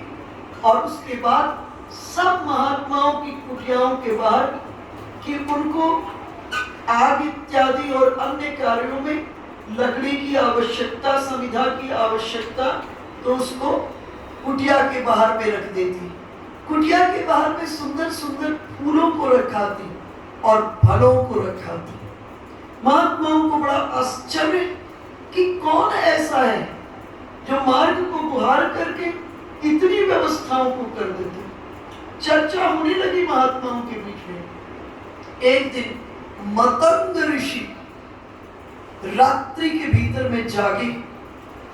और उसके बाद सब महात्माओं की कुटियाओं के बाहर कि उनको आग इत्यादि और अन्य कार्यों में लकड़ी की आवश्यकता, समिधा की आवश्यकता, तो उसको कुटिया के बाहर में रख देती। कुटिया के बाहर में सुंदर सुंदर फूलों को रखाती और फलों को रखाती। महात्माओं को बड़ा आश्चर्य कि कौन ऐसा है जो मार्ग को बुहार करके इतनी व्यवस्थाओं को कर देते। चर्चा होने लगी महात्माओं के बीच में। एक दिन मतंग ऋषि रात्रि के भीतर में जागे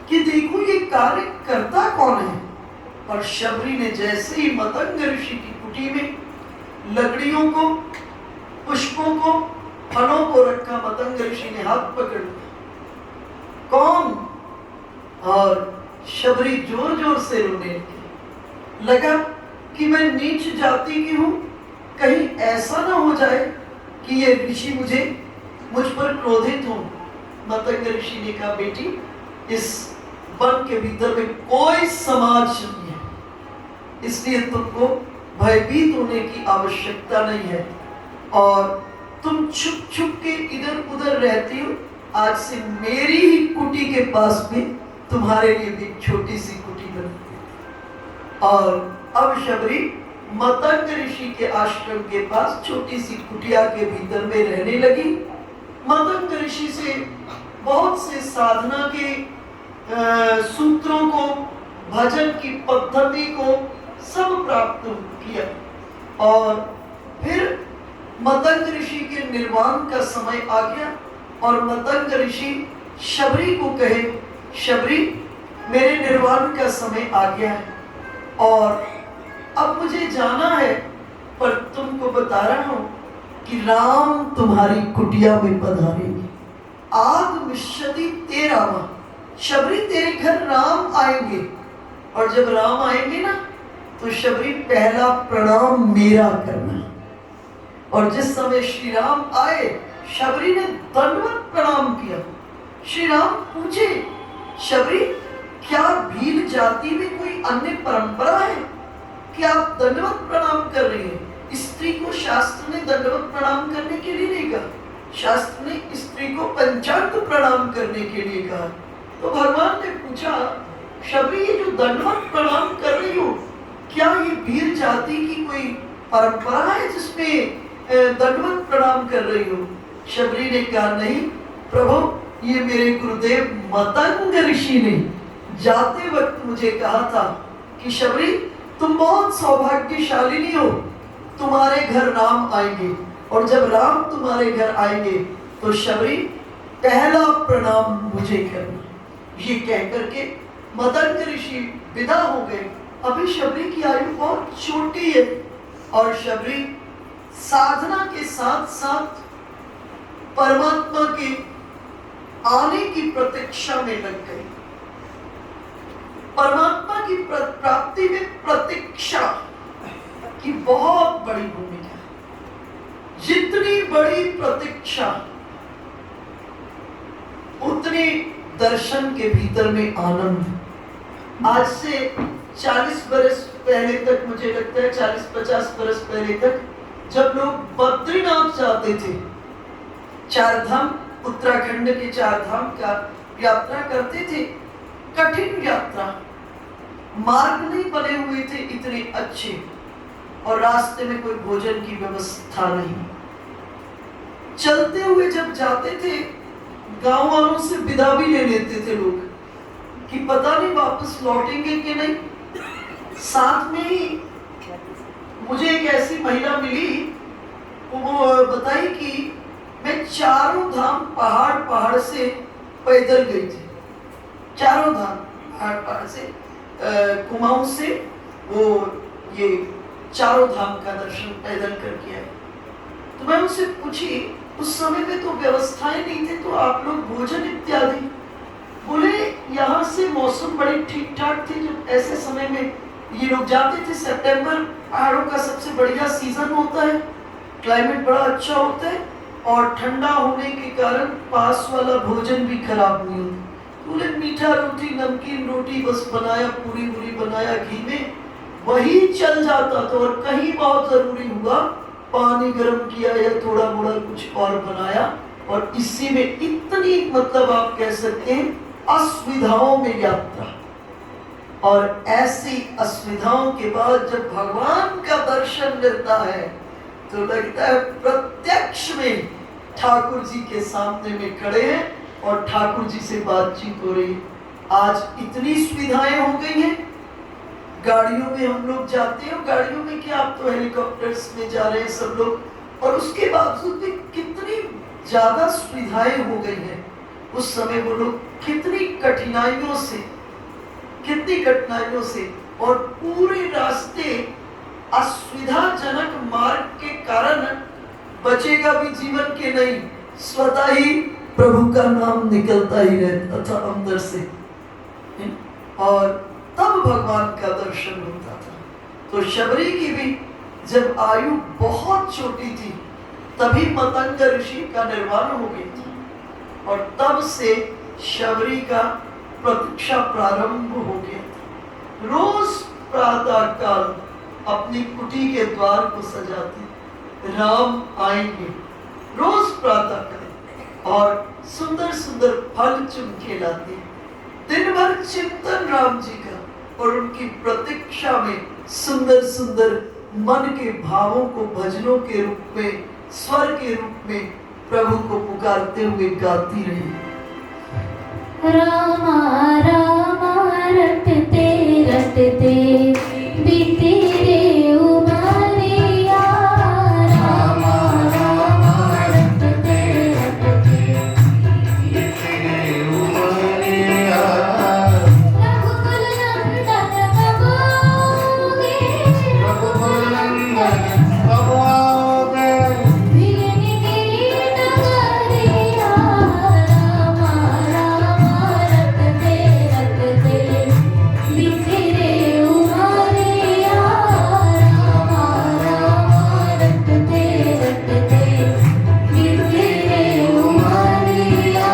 कि देखो ये कार्य करता कौन है। और शबरी ने जैसे ही मतंग ऋषि की कुटी में लकड़ियों को, पुष्पों को, फलों को रखा, मतंग ऋषि ने हाथ पकड़ लिया, कौन? और शबरी जोर जोर से रोने लगी। लगा कि मैं नीच जाति की हूं, कहीं ऐसा ना हो जाए कि ये ऋषि मुझ पर क्रोधित हो। मतंग ऋषि ने कहा, बेटी, इस वन के भीतर में कोई समाज नहीं है, इसलिए तुमको भयभीत होने की आवश्यकता नहीं है और तुम छुप छुप के इधर उधर रहती हो। आज से मेरी ही कुटी के पास में तुम्हारे लिए भी छोटी सी कुटी बनती है। और अब शबरी मतंग ऋषि के आश्रम के पास छोटी सी कुटिया के भीतर में रहने लगी। मतंग ऋषि से बहुत से साधना के सूत्रों को, भजन की पद्धति को सब प्राप्त किया। और फिर मतंग ऋषि के निर्वाण का समय आ गया और मतंग ऋषि शबरी को कहे, शबरी, मेरे निर्वाण का समय आ गया है और अब मुझे जाना है, पर तुमको बता रहा हूं कि राम तुम्हारी कुटिया में पधारेंगे। आगमिष्यति ते रामा, शबरी तेरे घर राम आएंगे। और जब राम आएंगे ना, तो शबरी पहला प्रणाम मेरा करना। और जिस समय श्री राम आए, शबरी ने दंडवत प्रणाम किया। श्री राम पूछे, शबरी, क्या भील जाति में कोई अन्य परंपरा है? कि आप दंडवत प्रणाम कर रही हैं। स्त्री को शास्त्र ने दंडवत प्रणाम करने के लिए नहीं कहा, शास्त्र ने स्त्री को पंचांग प्रणाम करने के लिए कहा। तो भगवान ने पूछा, शबरी ये जो दंडवत प्रणाम कर रही हो, क्या ये वीर जाति की कोई परंपरा है जिसमें दंडवत प्रणाम कर रही हो? शबरी ने कहा, नहीं प्रभु, ये मेरे गुरुदेव मतंग ऋषि ने जाते वक्त मुझे कहा था कि शबरी तुम बहुत सौभाग्यशालिनी हो, तुम्हारे घर राम आएंगे, और जब राम तुम्हारे घर आएंगे तो शबरी पहला प्रणाम मुझे करना। ये कहकर के मतंग ऋषि विदा हो गए। अभी शबरी की आयु बहुत छोटी है और शबरी साधना के साथ साथ परमात्मा के आने की प्रतीक्षा में लग गई। परमात्मा की प्राप्ति में प्रतीक्षा की बहुत बड़ी भूमिका है। जितनी बड़ी प्रतीक्षा उतने दर्शन के भीतर में आनंद। आज से 40 बरस पहले तक, मुझे लगता है 40-50 बरस पहले तक, जब लोग बद्रीनाथ जाते थे, चार धाम, उत्तराखंड के चार धाम का यात्रा करते थे, कठिन यात्रा, मार्ग नहीं बने हुए थे इतने अच्छे, और रास्ते में कोई भोजन की व्यवस्था नहीं। चलते हुए जब जाते थे, गांव वालों से विदा भी ले लेते थे लोग कि पता नहीं वापस लौटेंगे कि नहीं। साथ में ही मुझे एक ऐसी महिला मिली, वो बताई कि मैं चारों धाम पहाड़ से पैदल गई थी। चारों धाम पहाड़ से, कुमाऊं से वो ये चारों धाम का दर्शन पैदल करके आए। तो मैं उनसे पूछी, उस समय में तो व्यवस्थाएं नहीं थे, तो आप लोग भोजन इत्यादि? बोले यहाँ से मौसम बड़े ठीक ठाक थे। जब ऐसे समय में ये लोग जाते थे, सितंबर पहाड़ों का सबसे बढ़िया सीजन होता है, क्लाइमेट बड़ा अच्छा होता है, और ठंडा होने के कारण पास वाला भोजन भी खराब नहीं होता। बोले मीठा रोटी, नमकीन रोटी बस बनाया, पूरी पूरी बनाया घी में, वही चल जाता था। और कहीं बहुत जरूरी हुआ, पानी गर्म किया या थोड़ा मोड़ा कुछ और बनाया, और इसी में इतनी, मतलब आप कह सकते हैं असुविधाओं में यात्रा। और ऐसी असुविधाओं के बाद जब भगवान का दर्शन मिलता है तो लगता है प्रत्यक्ष में ठाकुर जी के सामने में खड़े हैं और ठाकुर जी से बातचीत हो रही है। आज इतनी सुविधाएं हो गई हैं, गाड़ियों में हम लोग जाते हैं, गाड़ियों में क्या, आप तो हेलीकॉप्टर्स में जा रहे हैं सब लोग, और उसके बावजूद भी कितनी ज्यादा सुविधाएं हो गई हैं। उस समय वो लोग कितनी कठिनाइयों से और पूरे रास्ते असुविधाजनक मार्ग के कारण बचेगा भी जीवन के नहीं, स्वतः ही प्रभु का नाम निकलता ही रहता था अंदर से, और तब भगवान का दर्शन होता था। तो शबरी की भी जब आयु बहुत छोटी थी, तभी मतंग ऋषि का निर्वाण हो गया था, और तब से शबरी का प्रतीक्षा प्रारंभ हो गया था। रोज प्रातः काल अपनी कुटी के द्वार को सजाती, राम आएंगे, रोज प्रातः काल, और सुंदर सुंदर फल चुन के लाती, दिन भर चिंतन राम जी का, और उनकी प्रतीक्षा में सुंदर सुंदर मन के भावों को भजनों के रूप में, स्वर के रूप में प्रभु को पुकारते हुए गाती रही। रामा रामा रटते रटते बीती रे उमरिया, रामा रामा रटते रटते बीती रे उमरिया, रघुकुल नंदन कब आओगे, रघुकुल नंदन कब आओगे, भिलनी की नगरिया, रामा रामा रटते रटते बीती रे उमरिया, रामा रामा रटते रटते बीती रे उमरिया।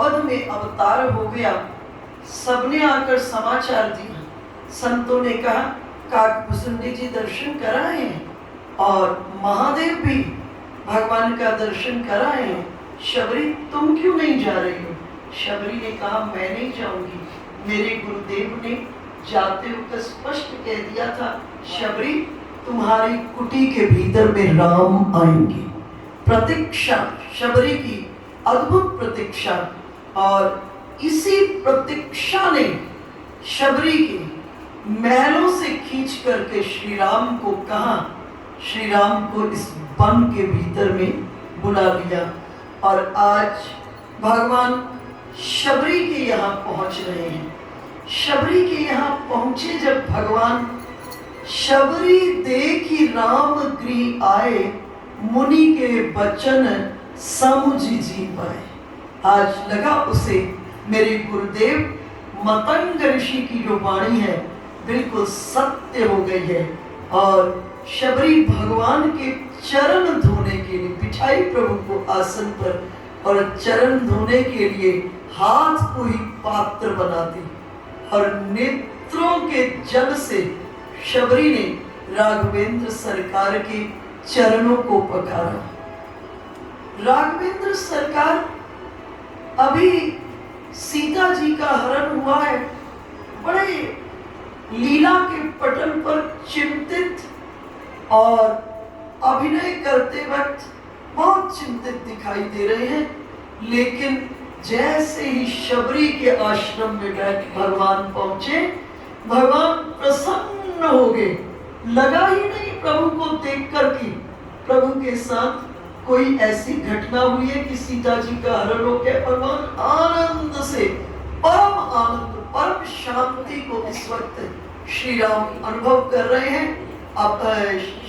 अवध में अवतार हो गया। सबने आकर समाचार दिया। संतों ने कहा काकभूषुंडी जी दर्शन कराए हैं और महादेव भी भगवान का दर्शन कराए हैं, शबरी तुम क्यों नहीं जा रही हो? शबरी ने कहा मैं नहीं जाऊंगी, मेरे गुरुदेव ने जाते हुए स्पष्ट कह दिया था शबरी तुम्हारी कुटी के भीतर में राम आएंगे। प्रतीक्षा शबरी की अद्भुत प्रतीक्षा, और इसी प्रतीक्षा ने शबरी के महलों से खींच करके श्री राम को कहा, श्री राम को इस वन के भीतर में बुला लिया। और आज भगवान शबरी के यहाँ पहुंच रहे हैं। शबरी के यहाँ पहुंचे जब भगवान, शबरी देखी राम गृह आए, मुनि के बचन समुझ जी पाए। आज लगा उसे मेरे गुरुदेव मतंग ऋषि की जो वाणी है बिल्कुल सत्य हो गई है। और शबरी भगवान के चरण धोने के लिए बिछाई प्रभु को आसन पर, और चरण धोने के लिए हाथ को ही पात्र बनाती, और नेत्रों के जल से शबरी ने राघवेंद्र सरकार के चरणों को पखारा। राघवेंद्र सरकार अभी सीता जी का हरण हुआ है, बड़े लीला के पटल पर चिंतित और अभिनय करते वक्त बहुत चिंतित दिखाई दे रहे हैं। लेकिन जैसे ही शबरी के आश्रम में बैठ भगवान पहुंचे, भगवान प्रसन्न हो गए। लगा ही नहीं प्रभु को देखकर कि प्रभु के साथ कोई ऐसी घटना हुई है कि सीता जी का हरण हो गया। भगवान आनंद से, परम आनंद, परम शांति को इस वक्त श्री राम अनुभव कर रहे हैं। अब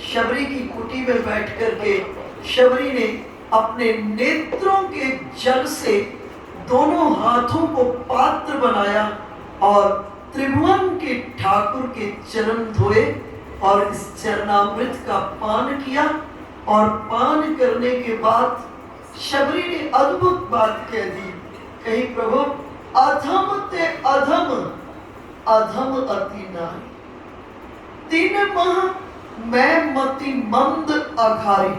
शबरी की कुटी में बैठ करके शबरी ने अपने नेत्रों के जल से दोनों हाथों को पात्र बनाया और त्रिभुवन के ठाकुर के चरण धोए और इस चरणामृत का पान किया। और पान करने के बाद शबरी ने अद्भुत बात कह दी, कही प्रभु अधम ते अधम, अधम अति नारी, तीन माह मैं मति मंद अघारी।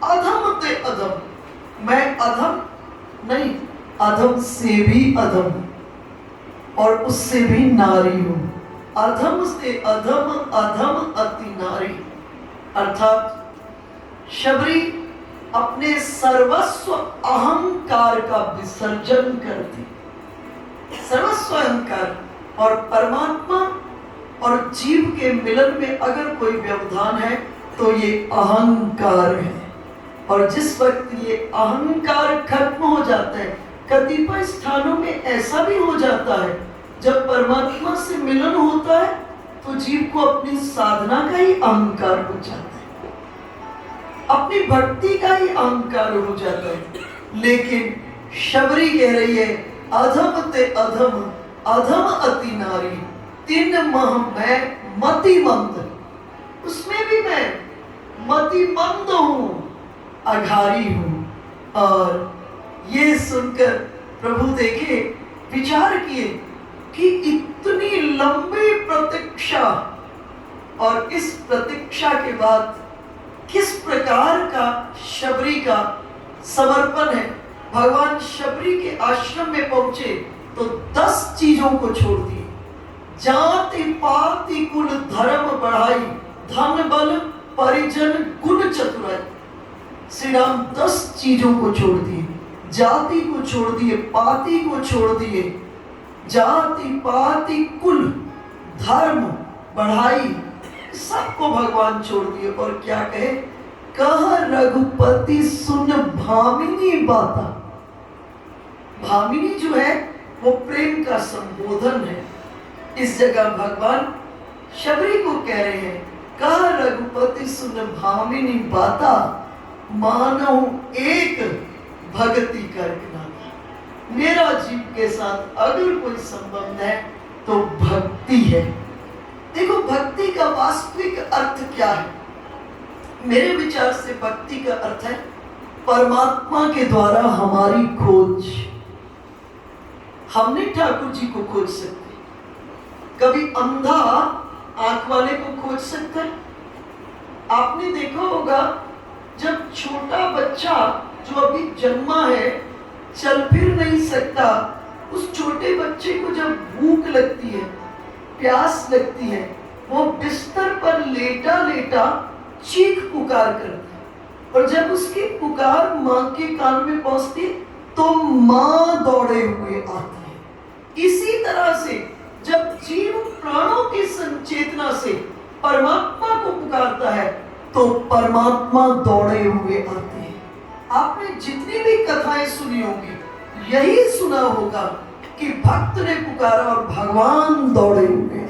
अधम ते अधम, मैं अधम नहीं, अधम से भी अधम और उससे भी नारी हूं। अधम से अधम, अधम अति नारी। अर्थात शबरी अपने सर्वस्व अहंकार का विसर्जन करती। सर्वस्व अहंकार और परमात्मा और जीव के मिलन में अगर कोई व्यवधान है तो ये अहंकार है। और जिस वक्त ये अहंकार खत्म हो जाता है, कतिपय स्थानों में ऐसा भी हो जाता है जब परमात्मा से मिलन होता है तो जीव को अपनी साधना का ही अहंकार हो जाता है, अपनी भक्ति का ही अहंकार हो जाता है। लेकिन शबरी कह रही है अधम ते अधम, अधम अति नारी, तीन माह मैं मतिमंद, उसमें भी मैं मतिमंद हूं, अघारी हूं। और ये सुनकर प्रभु देखे, विचार किए कि इतनी लंबी प्रतीक्षा और इस प्रतीक्षा के बाद किस प्रकार का शबरी का समर्पण है। भगवान शबरी के आश्रम में पहुंचे तो 10 चीजों को छोड़ दिए। जाति पाति कुल धर्म बढ़ाई, धन बल परिजन गुण चतुराई। श्री राम 10 चीजों को छोड़ दिए। जाति को छोड़ दिए, पाति को छोड़ दिए, जाति पाति कुल धर्म बढ़ाई, सबको भगवान छोड़ दिए। और क्या कहे, कह रघुपति सुन भामिनी बाता। भामिनी जो है वो प्रेम का संबोधन है। इस जगह भगवान शबरी को कह रहे हैं, कह रघुपति सुन भामिनी बाता, मानो एक भक्ति करना। मेरा जीव के साथ अगर कोई संबंध है तो भक्ति है। देखो भक्ति का वास्तविक अर्थ क्या है? मेरे विचार से भक्ति का अर्थ है परमात्मा के द्वारा हमारी खोज, हमने ठाकुर जी को खोज सकते। कभी अंधा आंख वाले को खोज सकता है। आपने देखा होगा जब छोटा बच्चा जो अभी जन्मा है चल फिर नहीं सकता, उस छोटे बच्चे को जब भूख लगती है, प्यास लगती है, वो बिस्तर पर लेटा लेटा चीख पुकार करता है, और जब उसकी पुकार मां के कान में पहुंचती तो मां दौड़े हुए आती है। इसी तरह से जब जीव प्राणों की संचेतना से परमात्मा को पुकारता है तो परमात्मा दौड़े हुए आते हैं। आपने जितनी भी कथाएं सुनी होंगी यही सुना होगा कि भक्त ने पुकारा और भगवान दौड़े हुए हैं।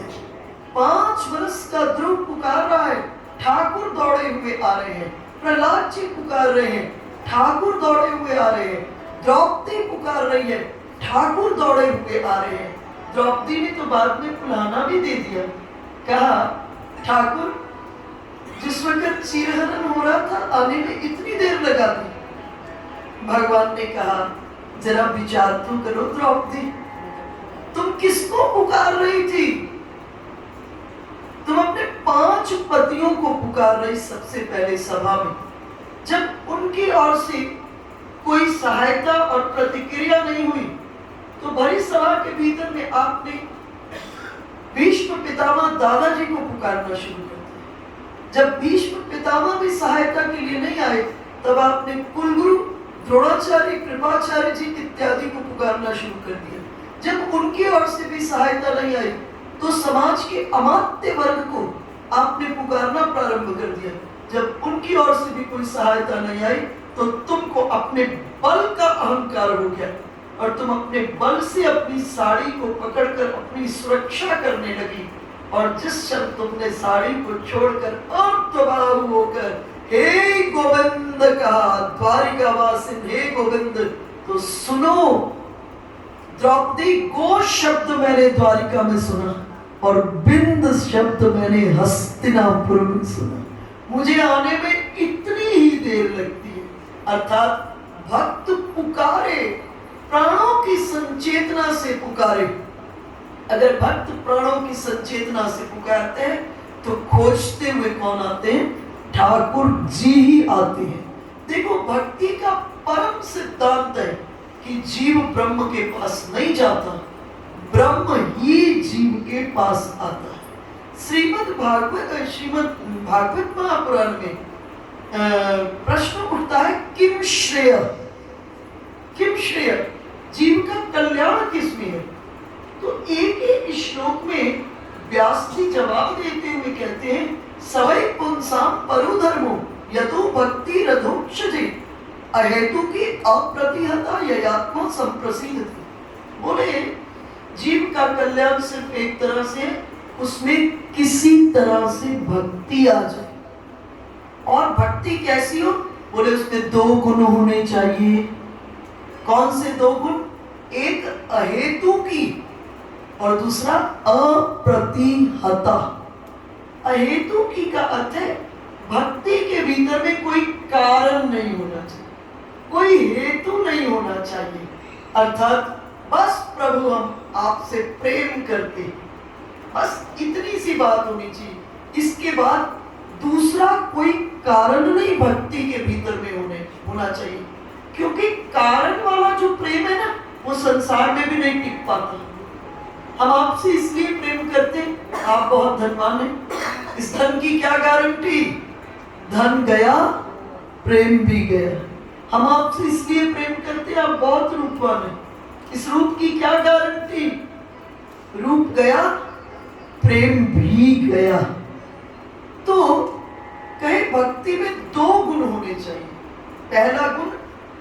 5 वर्ष का ध्रुव पुकार रहा है, ठाकुर दौड़े हुए आ रहे हैं। प्रहलाद जी पुकार रहे हैं, ठाकुर दौड़े हुए आ रहे हैं। द्रौपदी पुकार रही है, ठाकुर दौड़े हुए आ रहे हैं। द्रौपदी ने तो बाद में पुलाना भी दे दिया, कहा ठाकुर जिस वक्त चीरहरण हो रहा था आने में इतनी देर लगा दी। भगवान ने कहा जरा विचार तो करो द्रौपदी, तुम किसको पुकार रही थी? तुम अपने 5 पतियों को पुकार रही सबसे पहले सभा में। जब उनकी ओर से कोई सहायता और प्रतिक्रिया नहीं हुई तो भरी सभा के भीतर में आपने भीष्म पितामह दादाजी को पुकारना शुरू कर दिया। जब भीष्म पितामह भी सहायता के लिए नहीं आए तब आपने कुलगुरु द्रोणाचार्य, कृपाचार्य जी इत्यादि को पुकारना शुरू कर दिया। जब उनकी ओर से भी सहायता नहीं आई तो समाज के अमात्य वर्ग को आपने पुकारना प्रारंभ कर दिया। जब उनकी ओर से भी कोई सहायता नहीं आई तो तुमको अपने बल का अहंकार हो गया और तुम अपने बल से अपनी साड़ी को पकड़कर अपनी सुरक्षा करने लगी। और जिस क्षण तुमने साड़ी को छोड़कर अर्धबाहु होकर हे गोविंद कहा, द्वारिकावासिन हे गोविंद, तो सुनो द्रौपदी, गो शब्द मैंने द्वारिका में सुना और बिंद शब्द मैंने हस्तिनापुर में सुना। मुझे आने में इतनी ही देर लगती है। अर्थात भक्त पुकारे, प्राणों की संचेतना से पुकारे। अगर भक्त प्राणों की संचेतना से पुकारते हैं तो खोजते हुए कौन आते हैं? ठाकुर जी ही आते हैं। देखो भक्ति का परम सिद्धांत है कि जीव ब्रह्म के पास नहीं जाता, ब्रह्म ही जीव के पास आता है। श्रीमद् भागवत महापुराण में प्रश्न उठता है किम श्रेय, किम श्रेय, जीव का कल्याण किसमें है? तो एक ही श्लोक में व्यास जी जवाब देते हुए कहते हैं सवै पुंसाम परु धर्मो यतो भक्ति रथोक्षजे अहेतु की अप्रतिहता ययात्मा संप्रसिद्धति। बोले जीव का कल्याण सिर्फ एक तरह से, उसमें किसी तरह से भक्ति आ जाए। और भक्ति कैसी हो? बोले उसमें 2 गुण होने चाहिए। कौन से 2 गुण? एक अहेतु की और दूसरा अप्रतिहता। अहेतु की का अर्थ है भक्ति के भीतर में कोई कारण नहीं होना चाहिए, कोई हेतु नहीं होना चाहिए। अर्थात बस प्रभु हम आपसे प्रेम करते हैं, बस इतनी सी बात होनी चाहिए। इसके बाद दूसरा कोई कारण नहीं भक्ति के भीतर में होना चाहिए, क्योंकि कारण वाला जो प्रेम है ना वो संसार में भी नहीं टिक पाता। हम आपसे इसलिए प्रेम करते हैं, आप बहुत धनवान हैं, इस धन की क्या गारंटी? धन गया प्रेम भी गया। हम आपसे इसलिए प्रेम करते हैं, आप बहुत रूपवान हैं, इस रूप की क्या गारंटी? रूप गया प्रेम भी गया। तो कहे भक्ति में 2 गुण होने चाहिए। पहला गुण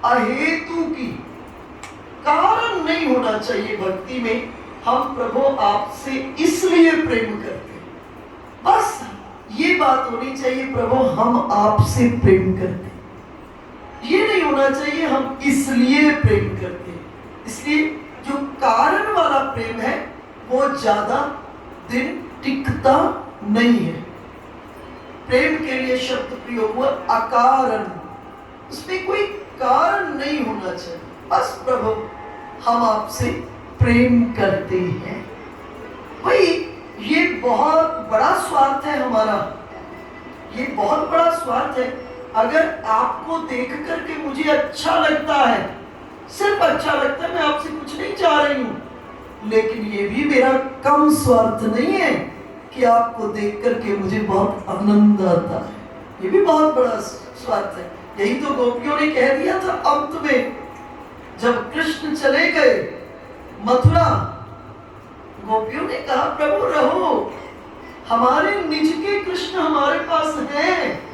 अहेतु की, कारण नहीं होना चाहिए भक्ति में। हम प्रभु आपसे इसलिए प्रेम करते हैं, बस ये बात होनी चाहिए प्रभु हम आपसे प्रेम करते हैं। ये नहीं होना चाहिए हम इसलिए प्रेम करते हैं। इसलिए जो कारण वाला प्रेम है वो ज्यादा दिन टिकता नहीं है। प्रेम के लिए शब्द प्रयोग हुआ अकारण, उसमें कोई कारण नहीं होना चाहिए। बस प्रभु हम आपसे प्रेम करते हैं। भाई ये बहुत बड़ा स्वार्थ है हमारा, ये बहुत बड़ा स्वार्थ है। अगर आपको देख करके मुझे अच्छा लगता है, सिर्फ अच्छा लगता है, मैं आपसे कुछ नहीं चाह रही हूं, लेकिन ये भी मेरा कम स्वार्थ नहीं है कि आपको देख करके मुझे बहुत आनंद आता है, ये भी बहुत बड़ा स्वार्थ है। यही तो गोपियों ने कह दिया था अंत में, जब कृष्ण चले गए मथुरा, गोपियों ने कहा प्रभु रहो, हमारे निज के कृष्ण हमारे पास हैं।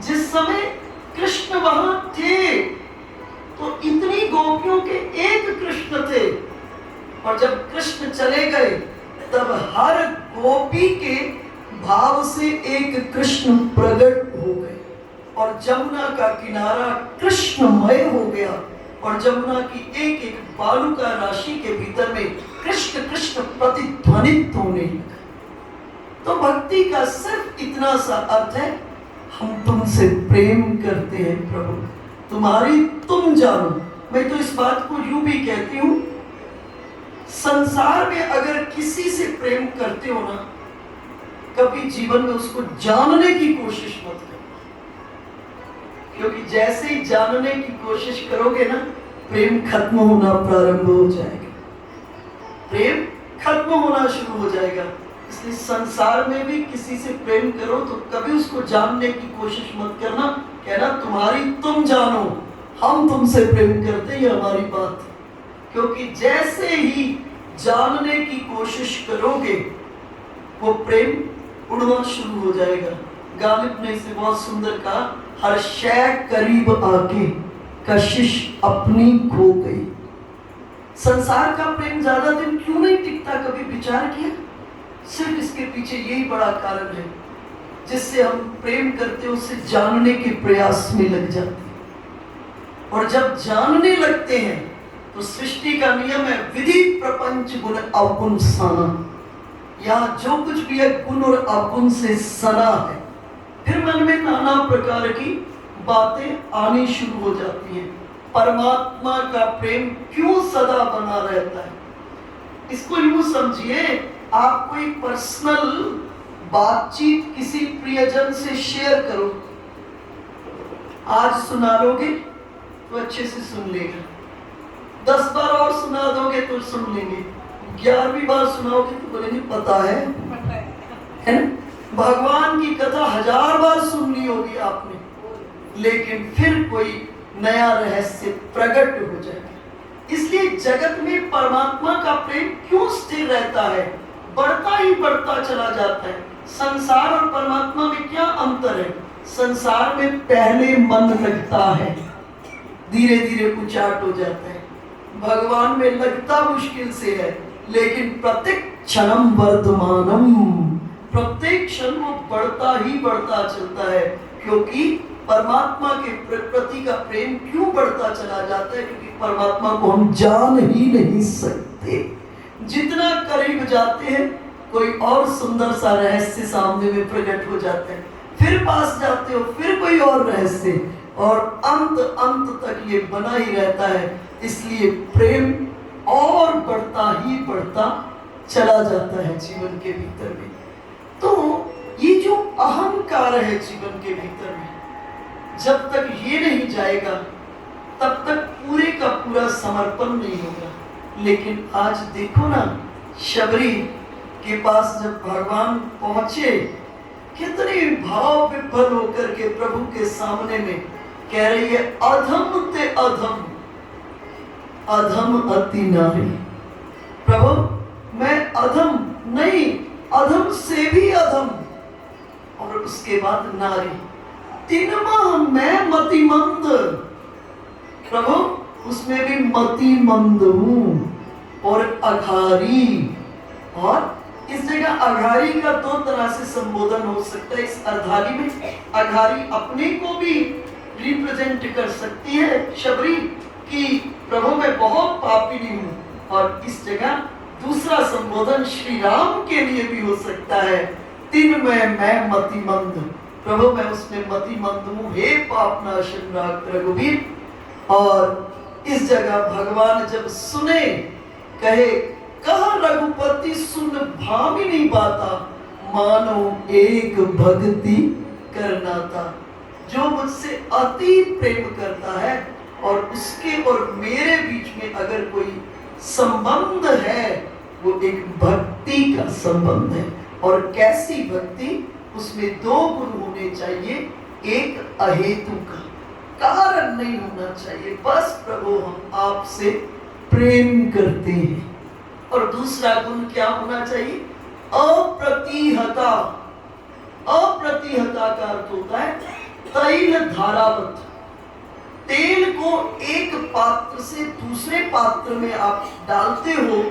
जिस समय कृष्ण वहां थे तो इतनी गोपियों के एक कृष्ण थे, और जब कृष्ण चले गए तब हर गोपी के भाव से एक कृष्ण प्रकट हो गए, और जमुना का किनारा कृष्णमय हो गया, और जमुना की एक एक बालुका राशि के भीतर में कृष्ण कृष्ण प्रतिध्वनित होने लगा। तो भक्ति का सिर्फ इतना सा अर्थ है, हम तुमसे प्रेम करते हैं प्रभु, तुम्हारी तुम जानो। मैं तो इस बात को यूं भी कहती हूं, संसार में अगर किसी से प्रेम करते हो ना, कभी जीवन में उसको जानने की कोशिश मत करो, क्योंकि जैसे ही जानने की कोशिश करोगे ना, प्रेम खत्म होना प्रारंभ हो जाएगा, प्रेम खत्म होना शुरू हो जाएगा। इसलिए संसार में भी किसी से प्रेम करो तो कभी उसको जानने की कोशिश मत करना, कहना तुम्हारी तुम जानो, हम तुमसे प्रेम करते हैं, ये हमारी बात। क्योंकि जैसे ही जानने की कोशिश करोगे वो प्रेम उड़ना शुरू हो जाएगा। गालिब ने इसे बहुत सुंदर कहा, हर शय करीब आके कशिश अपनी खो गई। संसार का प्रेम ज्यादा दिन क्यों नहीं टिकता, कभी विचार किया? सिर्फ इसके पीछे यही बड़ा कारण है, जिससे हम प्रेम करते हैं उससे जानने के प्रयास में लग जाते हैं, और जब जानने लगते हैं तो सृष्टि का नियम है विधि प्रपंच गुण अवगुण सना, यहाँ जो कुछ भी है गुण और अवगुण से सना है। फिर मन में नाना प्रकार की बातें आनी शुरू हो जाती हैं। परमात्मा का प्रेम क्यों सदा बना रहता है? इसको यूं समझिए, आप कोई पर्सनल बातचीत किसी प्रियजन से शेयर करो, आज सुना लोगे तो अच्छे से सुन लेगा, 10 बार और सुना दोगे तो सुन लेंगे, 11वीं बार सुनाओगे तो बोलेंगे पता है ना? भगवान की कथा 1000 बार सुन ली होगी आपने, लेकिन फिर कोई नया रहस्य प्रकट हो जाएगा। इसलिए जगत में परमात्मा का प्रेम क्यों स्थिर रहता है, बढ़ता ही बढ़ता चला जाता है। संसार और परमात्मा में क्या अंतर है? संसार में पहले मन लगता है, धीरे धीरे उचाट हो जाता है। भगवान में लगता मुश्किल से है, लेकिन प्रत्येक क्षणम वर्तमानम, प्रत्येक क्षण वो बढ़ता ही बढ़ता चलता है। क्योंकि परमात्मा के प्रति का प्रेम क्यों बढ़ता चला जाता है? क्योंकि परमात्मा को हम जान ही नहीं सकते। जितना करीब जाते हैं कोई और सुंदर सा रहस्य सामने में प्रकट हो जाता है, फिर पास जाते हो फिर कोई और रहस्य, और अंत तक ये बना ही रहता है। इसलिए प्रेम और बढ़ता ही बढ़ता चला जाता है जीवन के भीतर में। तो ये जो अहंकार है जीवन के भीतर में, जब तक ये नहीं जाएगा तब तक पूरे का पूरा समर्पण नहीं होगा। लेकिन आज देखो ना, शबरी के पास जब भगवान पहुंचे, कितने भाव विभोर होकर के प्रभु के सामने में कह रही है, अधम ते अधम, अधम अति नारी। प्रभु मैं अधम नहीं, अधम से भी अधम, और उसके बाद नारी, तिनमा मैं मतिमंद। प्रभु उसमें भी मतिमंद हूं, और अघारी। और इस जगह अघारी का 2 तरह से संबोधन हो सकता है। इस अर्धारी में अघारी अपने को भी रिप्रेजेंट कर सकती है शबरी कि प्रभु मैं बहुत पापिनी हूं, और इस जगह दूसरा संबोधन श्री राम के लिए भी हो सकता है, तिन में मैं मतिमंद। प्रभु मैं उसमें मतिमंद हूं, हे पापनाशन रघुवीर। और इस जगह भगवान जब सुने, कहे कहा रघुपति सुन भाव ही नहीं पाता, मानो एक भक्ति करना था। जो मुझसे अति प्रेम करता है और उसके और मेरे बीच में अगर कोई संबंध है, वो एक भक्ति का संबंध है। और कैसी भक्ति? उसमें दो गुण होने चाहिए, एक अहेतु का, कारण नहीं होना चाहिए, बस प्रभु हम आपसे प्रेम करते हैं। और दूसरा गुण क्या होना चाहिए? अप्रतिहता। अप्रतिहता का अर्थ होता है तैल धारावत। तेल को एक पात्र से दूसरे पात्र में आप डालते हो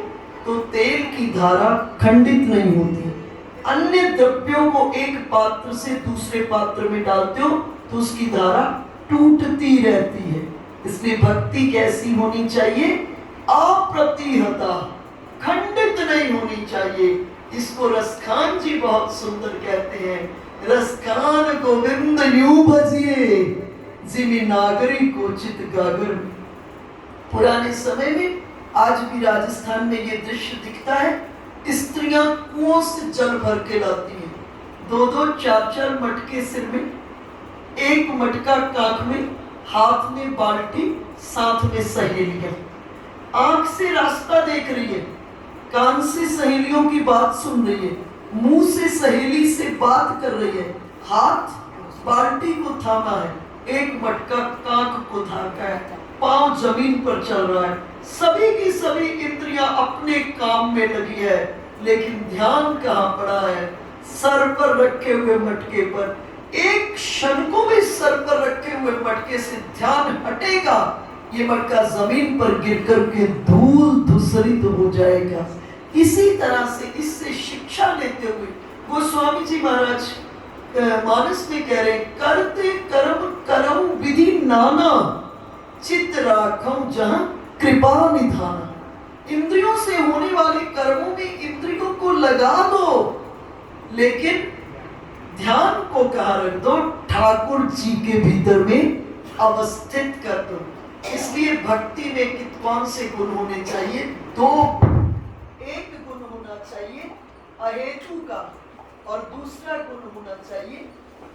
तो तेल की धारा खंडित नहीं होती। अन्य द्रव्यों को एक पात्र से दूसरे पात्र में डालते हो तो उसकी धारा टूटती रहती है। इसलिए भक्ति कैसी होनी चाहिए? अप्रतिहता, खंडित नहीं होनी चाहिए। इसको रसखान जी बहुत सुंदर कहते हैं, रसखान गोविंद यूं भजिए जिमी नागरी को चित गागर। पुराने समय में, आज भी राजस्थान में ये दृश्य दिखता है, स्त्रियां कुओं से जल भर के लाती हैं, दो दो चार चार मटके सिर में, एक मटका काख में, हाथ में बाल्टी, साथ में सहेलियां। आंख से रास्ता देख रही है, कान से सहेलियों की बात सुन रही है, मुंह से सहेली से बात कर रही है, हाथ बाल्टी को थामा है, एक मटका काख को थाका है, पांव जमीन पर चल रहा है। सभी की सभी इंद्रियां अपने काम में लगी है, लेकिन ध्यान कहां पड़ा है? सर पर रखे हुए मटके पर। एक क्षण को भी सर पर रखे हुए मटके से ध्यान हटेगा, ये मटका जमीन पर गिर करके धूल धूसरित हो जाएगा। इसी तरह से इससे शिक्षा लेते हुए गोस्वामी जी महाराज मानस में कह रहे, करते कर्म करम विधि नाना, चित्त राखम जहां कृपा निधाना। इंद्रियों से होने वाले कर्मों में इंद्रियों को लगा दो, लेकिन ध्यान को कहाँ रख दो? ठाकुर जी के भीतर में अवस्थित कर दो। इसलिए भक्ति में कौन से गुण होने चाहिए? दो। एक गुण होना चाहिए अहेतु का, और दूसरा गुण होना चाहिए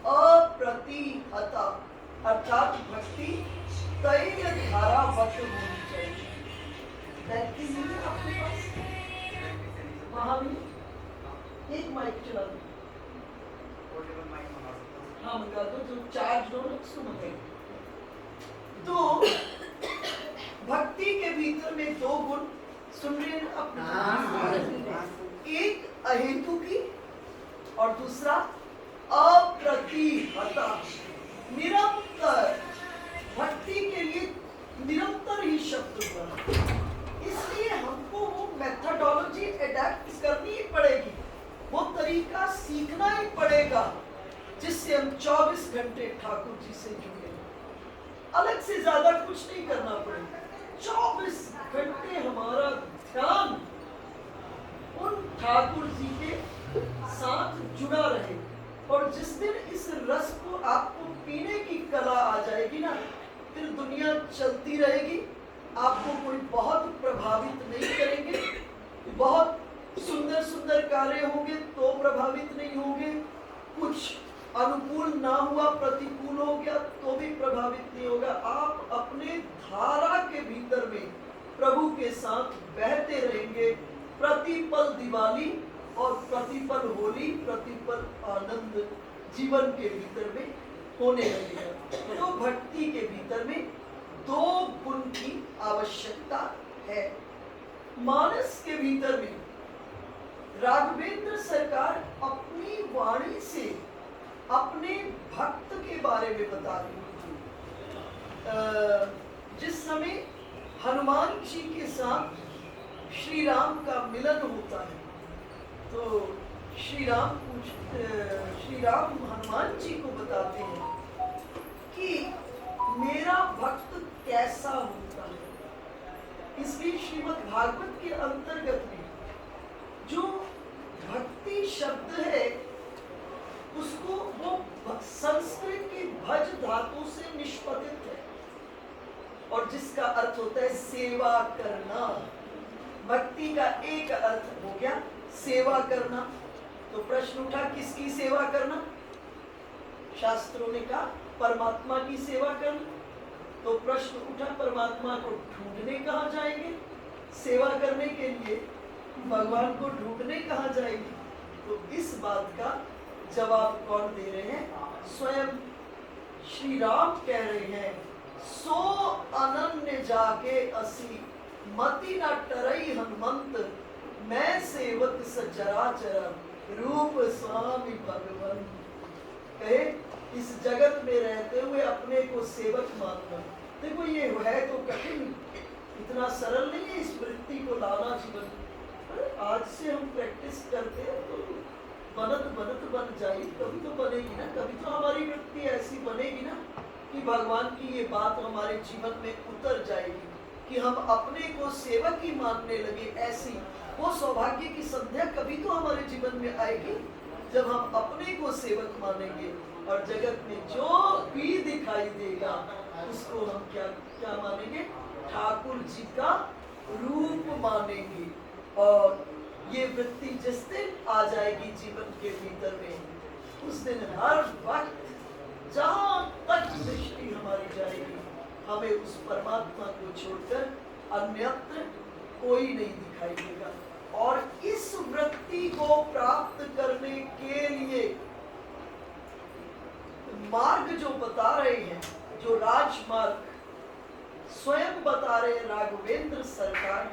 अप्रतिहता, अर्थात भक्ति तैल धारावत होनी चाहिए। बैटरी नहीं है आपके पास? वहां भी एक माइक चला दो। हाँ मंगा दो, जो चार्ज हो ना उसको मंगाइए। तो भक्ति के भीतर में दो गुण सुन रहे हैं अपने, एक अहेतु की और दूसरा अप्रतिहता। निरंतर भक्ति के लिए निरंतर ही शब्द बना, इसलिए हमको वो मेथडोलॉजी एडेप्ट करनी ही पड़ेगी, वो तरीका सीखना ही पड़ेगा, जिससे हम 24 घंटे ठाकुर जी से जुड़े। अलग से ज्यादा कुछ नहीं करना पड़ेगा, 24 घंटे हमारा ध्यान उन ठाकुर जी के साथ जुड़ा रहे। और जिस दिन इस रस को आपको पीने की कला आ जाएगी ना, फिर दुनिया चलती रहेगी, आपको कोई बहुत प्रभावित नहीं करेंगे। बहुत सुंदर सुंदर कार्य होंगे तो प्रभावित नहीं होंगे, कुछ अनुकूल ना हुआ प्रतिकूल हो गया तो भी प्रभावित नहीं होगा। आप अपने धारा के भीतर में प्रभु के साथ बहते रहेंगे। प्रतिपल दिवाली और प्रतिपल होली, प्रतिपल आनंद जीवन के भीतर में होने लगेगा। तो भक्ति के भीतर में दो गुण की आवश्यकता है। मानस के भीतर में राघवेंद्र सरकार अपनी वाणी से अपने भक्त के बारे में बता रही थी। जिस समय हनुमान जी के साथ श्री राम का मिलन होता है, तो श्री राम हनुमान जी को बताते हैं कि मेरा भक्त कैसा होता है। इसलिए श्रीमद् भागवत के अंतर्गत में जो भक्ति शब्द है, उसको वो संस्कृत की भज धातु से निष्पत्तित है, और जिसका अर्थ होता है सेवा करना। भक्ति का एक अर्थ हो गया सेवा करना। तो प्रश्न उठा किसकी सेवा करना? शास्त्रों ने कहा परमात्मा की सेवा करना। तो प्रश्न उठा परमात्मा को ढूंढने कहाँ जाएंगे? सेवा करने के लिए भगवान को ढूंढने कहाँ जाएंगे? तो इस बात का जवाब कौन दे रहे हैं? स्वयं श्री राम कह रहे हैं, सो अनन्य जाके असी मति न टरई हनुमंत, मैं सेवक सचराचर रूप स्वामी भगवान। कहे इस जगत में रहते हुए अपने को सेवक मानना, देखो ये है तो कठिन, इतना सरल नहीं है इस वृत्ति को लाना जीवन। आज से हम प्रैक्टिस करते हैं तो बनत बनत बन जाएगी, कभी तो बनेगी ना, कभी तो हमारी वृत्ति ऐसी बनेगी ना कि भगवान की ये बात हमारे जीवन में उतर जाएगी कि हम अपने को सेवक ही मानने लगे। ऐसी वो सौभाग्य की संध्या कभी तो हमारे जीवन में आएगी जब हम अपने को सेवक मानेंगे और जगत में जो भी दिखाई देगा उसको हम क्या क्या मानेंगे? ठाकुर जी का रूप मानेंगे। और ये वृत्ति जिस दिन आ जाएगी जीवन के भीतर में, उस दिन हर वक्त जहां तक दृष्टि हमारी जाएगी हमें उस परमात्मा को छोड़कर अन्यत्र कोई नहीं दिखाई देगा। और इस वृत्ति को प्राप्त करने के लिए मार्ग जो बता रहे हैं, जो राजमार्ग स्वयं बता रहे राघवेंद्र सरकार,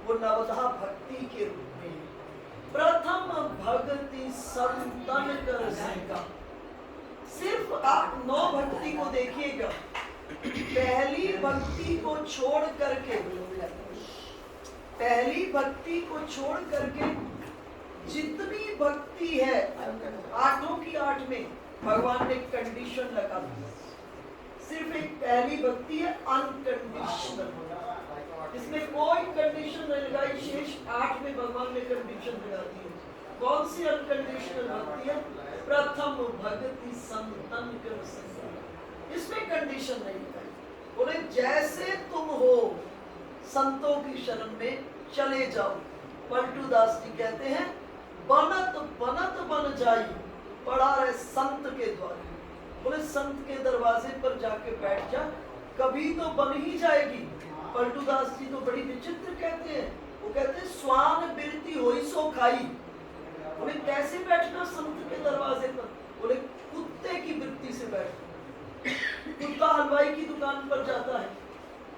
वो नवधा भक्ति के रूप में है। प्रथम भक्ति संतन कर संगा। सिर्फ आप 9 भक्ति को देखिएगा, पहली भक्ति को छोड़ करके, पहली भक्ति को छोड़ करके जितनी भक्ति है 8 की 8 में भगवान ने कंडीशन लगा दी। सिर्फ एक पहली भक्ति है अनकंडीशनल, इसमें कोई कंडीशन नहीं लगाई। शेष 8 में भगवान ने कंडीशन लगा दी है। कौन सी अनकंडीशनल भक्ति है? प्रथम भक्ति संतन कर संग, इसमें कंडीशन नहीं लगाई। बोले जैसे तुम हो संतों की शरण में चले जाओ। पलटू दास जी कहते हैं बनत बनत बन जाई, पड़ा रहे संत के द्वारे। बोले संत के दरवाजे पर जाके बैठ जा, कभी तो बन ही जाएगी। पलटू दास जी तो बड़ी विचित्र कहते हैं, वो कहते हैं स्वान बिरती होई सो खाई। बोले कैसे बैठना संत के दरवाजे पर? बोले कुत्ते की वृत्ति से बैठना। कुत्ता हलवाई की दुकान पर जाता है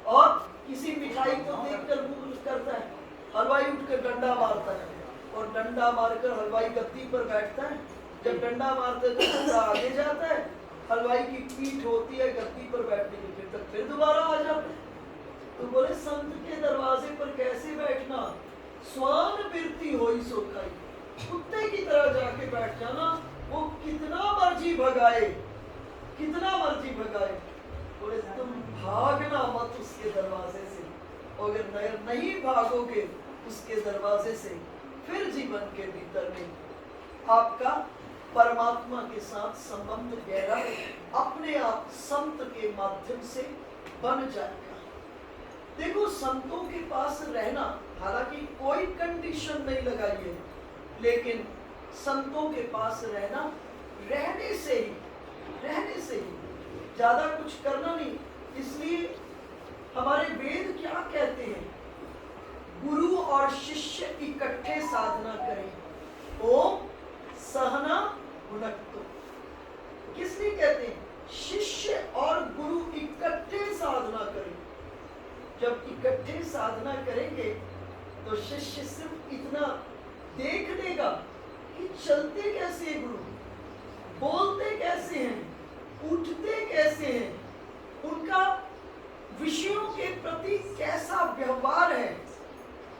और किसी मिठाई को देखकर मुंह करता है, हलवाई उठकर डंडा मारता है और डंडा मारकर हलवाई गद्दी पर बैठता है। जब डंडा मारते तो कुत्ता आगे जाता है, हलवाई की पीठ होती है गद्दी पर बैठने की, फिर तक फिर दोबारा आ जाते हैं। तो बोले संत के दरवाजे पर कैसे बैठना? स्वान बिरती होई सो खाई, कुत्ते की तरह जाके बैठ जाना। वो कितना मर्जी भगाए, कितना मर्जी भगाए, बोले तुम भागना मत उसके दरवाजे से। और अगर नहीं भागोगे उसके दरवाजे से, फिर जीवन के भीतर में आपका परमात्मा के साथ संबंध गहरा अपने आप संत के माध्यम से बन जाएगा। देखो संतों के पास रहना, हालांकि कोई कंडीशन नहीं लगाई है, लेकिन संतों के पास रहना, रहने से ही ज्यादा कुछ करना नहीं। इसलिए हमारे वेद क्या कहते हैं? गुरु और शिष्य इकट्ठे साधना करें। ओम सहना भुनक्तु। किस लिए कहते हैं? शिष्य और गुरु इकट्ठे साधना करें। जब इकट्ठे साधना करेंगे तो शिष्य सिर्फ इतना देख लेगा कि चलते कैसे हैं गुरु, बोलते कैसे हैं, उठते कैसे हैं, उनका विषयों के प्रति कैसा व्यवहार है,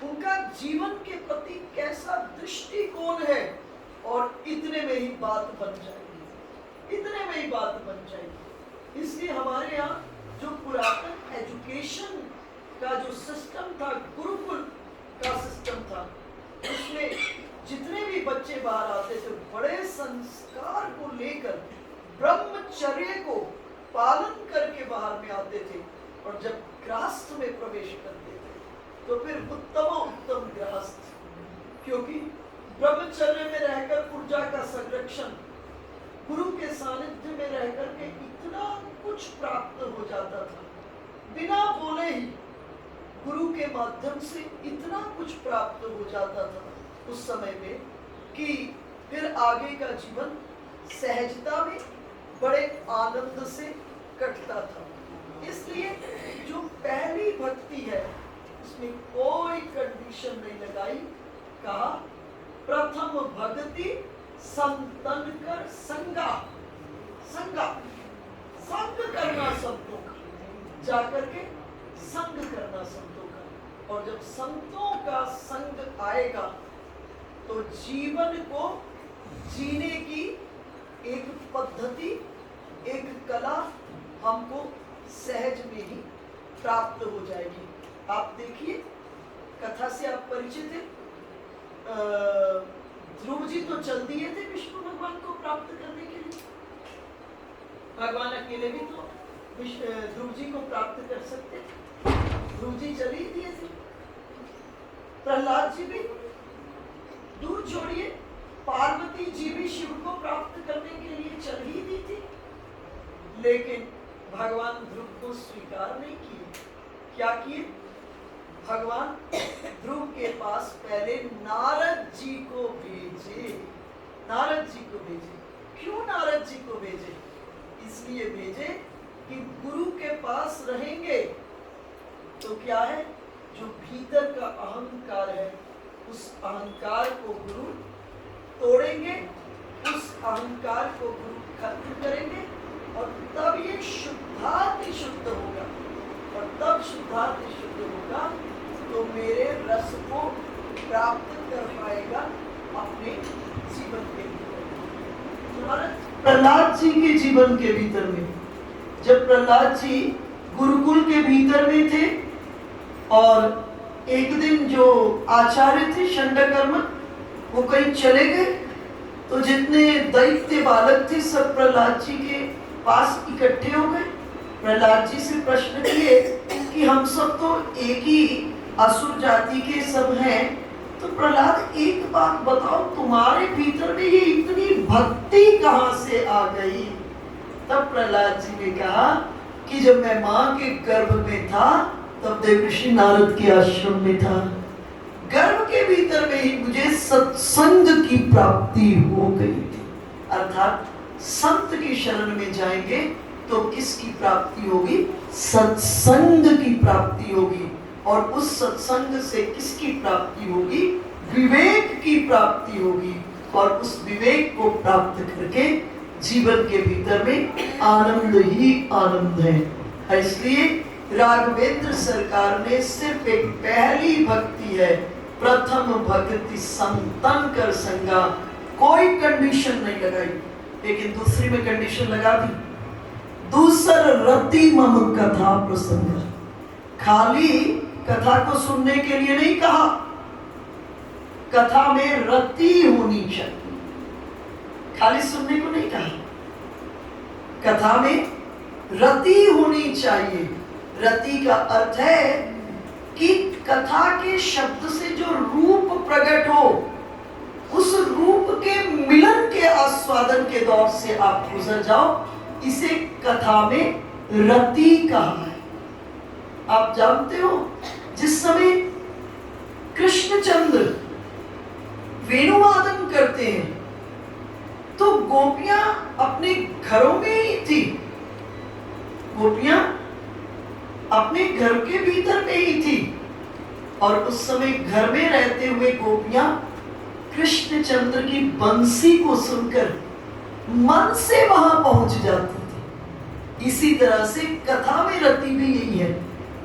उनका जीवन के प्रति कैसा दृष्टिकोण है, और इतने में ही बात बन जाएगी, इतने में ही बात बन जाएगी। इसलिए हमारे यहाँ जो पुरातन एजुकेशन का जो सिस्टम था, गुरुकुल का सिस्टम था, उसमें जितने भी बच्चे बाहर आते थे बड़े संस्कार को लेकर, ब्रह्मचर्य को पालन करके बाहर में आते थे। और जब तो फिर उत्तम गृहस्थ, क्योंकि ब्रह्मचर्य में रहकर ऊर्जा का संरक्षण, गुरु के सानिध्य में रहकर के इतना कुछ प्राप्त हो जाता था, बिना बोले ही गुरु के माध्यम से इतना कुछ प्राप्त हो जाता था उस समय में, कि फिर आगे का जीवन सहजता में बड़े आनंद से कटता था। इसलिए जो पहली भक्ति है उसमें कोई कंडीशन नहीं लगाई, कहा प्रथम भक्ति संतन कर संगा, संग करना संतों का, जाकर के संग करना संतों का। और जब संतों का संग आएगा तो जीवन को जीने की एक पद्धति, एक कला हमको सहज में ही प्राप्त हो जाएगी। आप देखिए, कथा से आप परिचित हैं। ध्रुव जी तो चल दिए थे विष्णु भगवान को प्राप्त करने के लिए, भगवान अकेले भी तो ध्रुव जी को प्राप्त कर सकते, ध्रुव जी चल ही दिए थे। प्रहलाद जी भी, दूर छोड़िए, पार्वती जी भी शिव को प्राप्त करने के लिए चल ही दी थी, लेकिन भगवान ध्रुव को स्वीकार नहीं किए। क्या किए? भगवान ध्रुव के पास पहले नारद जी को भेजे। नारद जी को भेजे। क्यों नारद जी को भेजे? इसलिए भेजे कि गुरु के पास रहेंगे तो क्या है, जो भीतर का अहंकार है उस अहंकार को गुरु तोड़ेंगे, उस अहंकार को गुरु खत्म करेंगे, और तब ये शुद्धाति शुद्ध होगा। और तब शुद्धाति शुद्ध होगा तो मेरे रस को प्राप्त कर पाएगा अपने जीवन के भीतर। प्रहलाद जी के जीवन के भीतर में, जब प्रहलाद जी गुरुकुल के भीतर में थे और एक दिन जो आचार्य थे शंडकर्म, वो कहीं चले गए, तो जितने दैत्य बालक थे सब प्रहलाद जी के पास इकट्ठे हो गए। प्रहलाद जी से प्रश्न किए कि हम सब तो एक ही असुर जाति के सब हैं, तो प्रहलाद एक बात बताओ, तुम्हारे भीतर में ये इतनी भक्ति कहां से आ गई? तब प्रहलाद जी ने कहा कि जब मैं मां के गर्भ में था तब देवर्षि नारद के आश्रम में था, गर्भ के भीतर में ही मुझे सत्संग की प्राप्ति हो गई थी। अर्थात संत की शरण में जाएंगे तो किसकी प्राप्ति होगी? सत्संग की प्राप्ति होगी। और उस सत्संग से किसकी प्राप्ति होगी? विवेक की प्राप्ति होगी। और उस विवेक को प्राप्त करके जीवन के भीतर में आनंद ही आनंद है। इसलिए राघवेंद्र सरकार ने सिर्फ एक पहली भक्ति है, प्रथम भक्ति संतन कर संगा, कोई कंडीशन नहीं लगाई। लेकिन दूसरी में कंडीशन लगा दी, दूसर रति मम कथा प्रसंग। खाली कथा को सुनने के लिए नहीं कहा, कथा में रति होनी चाहिए, खाली सुनने को नहीं कहा, कथा में रति होनी चाहिए। रति का अर्थ है कि कथा के शब्द से जो रूप प्रकट हो, उस रूप के मिलन के आस्वादन के दौर से आप गुजर जाओ, इसे कथा में रति कहा है। आप जानते हो, जिस समय कृष्णचंद्र वेणुवादन करते हैं तो गोपियां अपने घरों में ही थी, गोपियां अपने घर के भीतर में ही थी। और उस समय घर में रहते हुए गोपियां कृष्णचंद्र की बंसी को सुनकर मन से वहां पहुंच जाती थी। इसी तरह से कथा में रति भी यही है।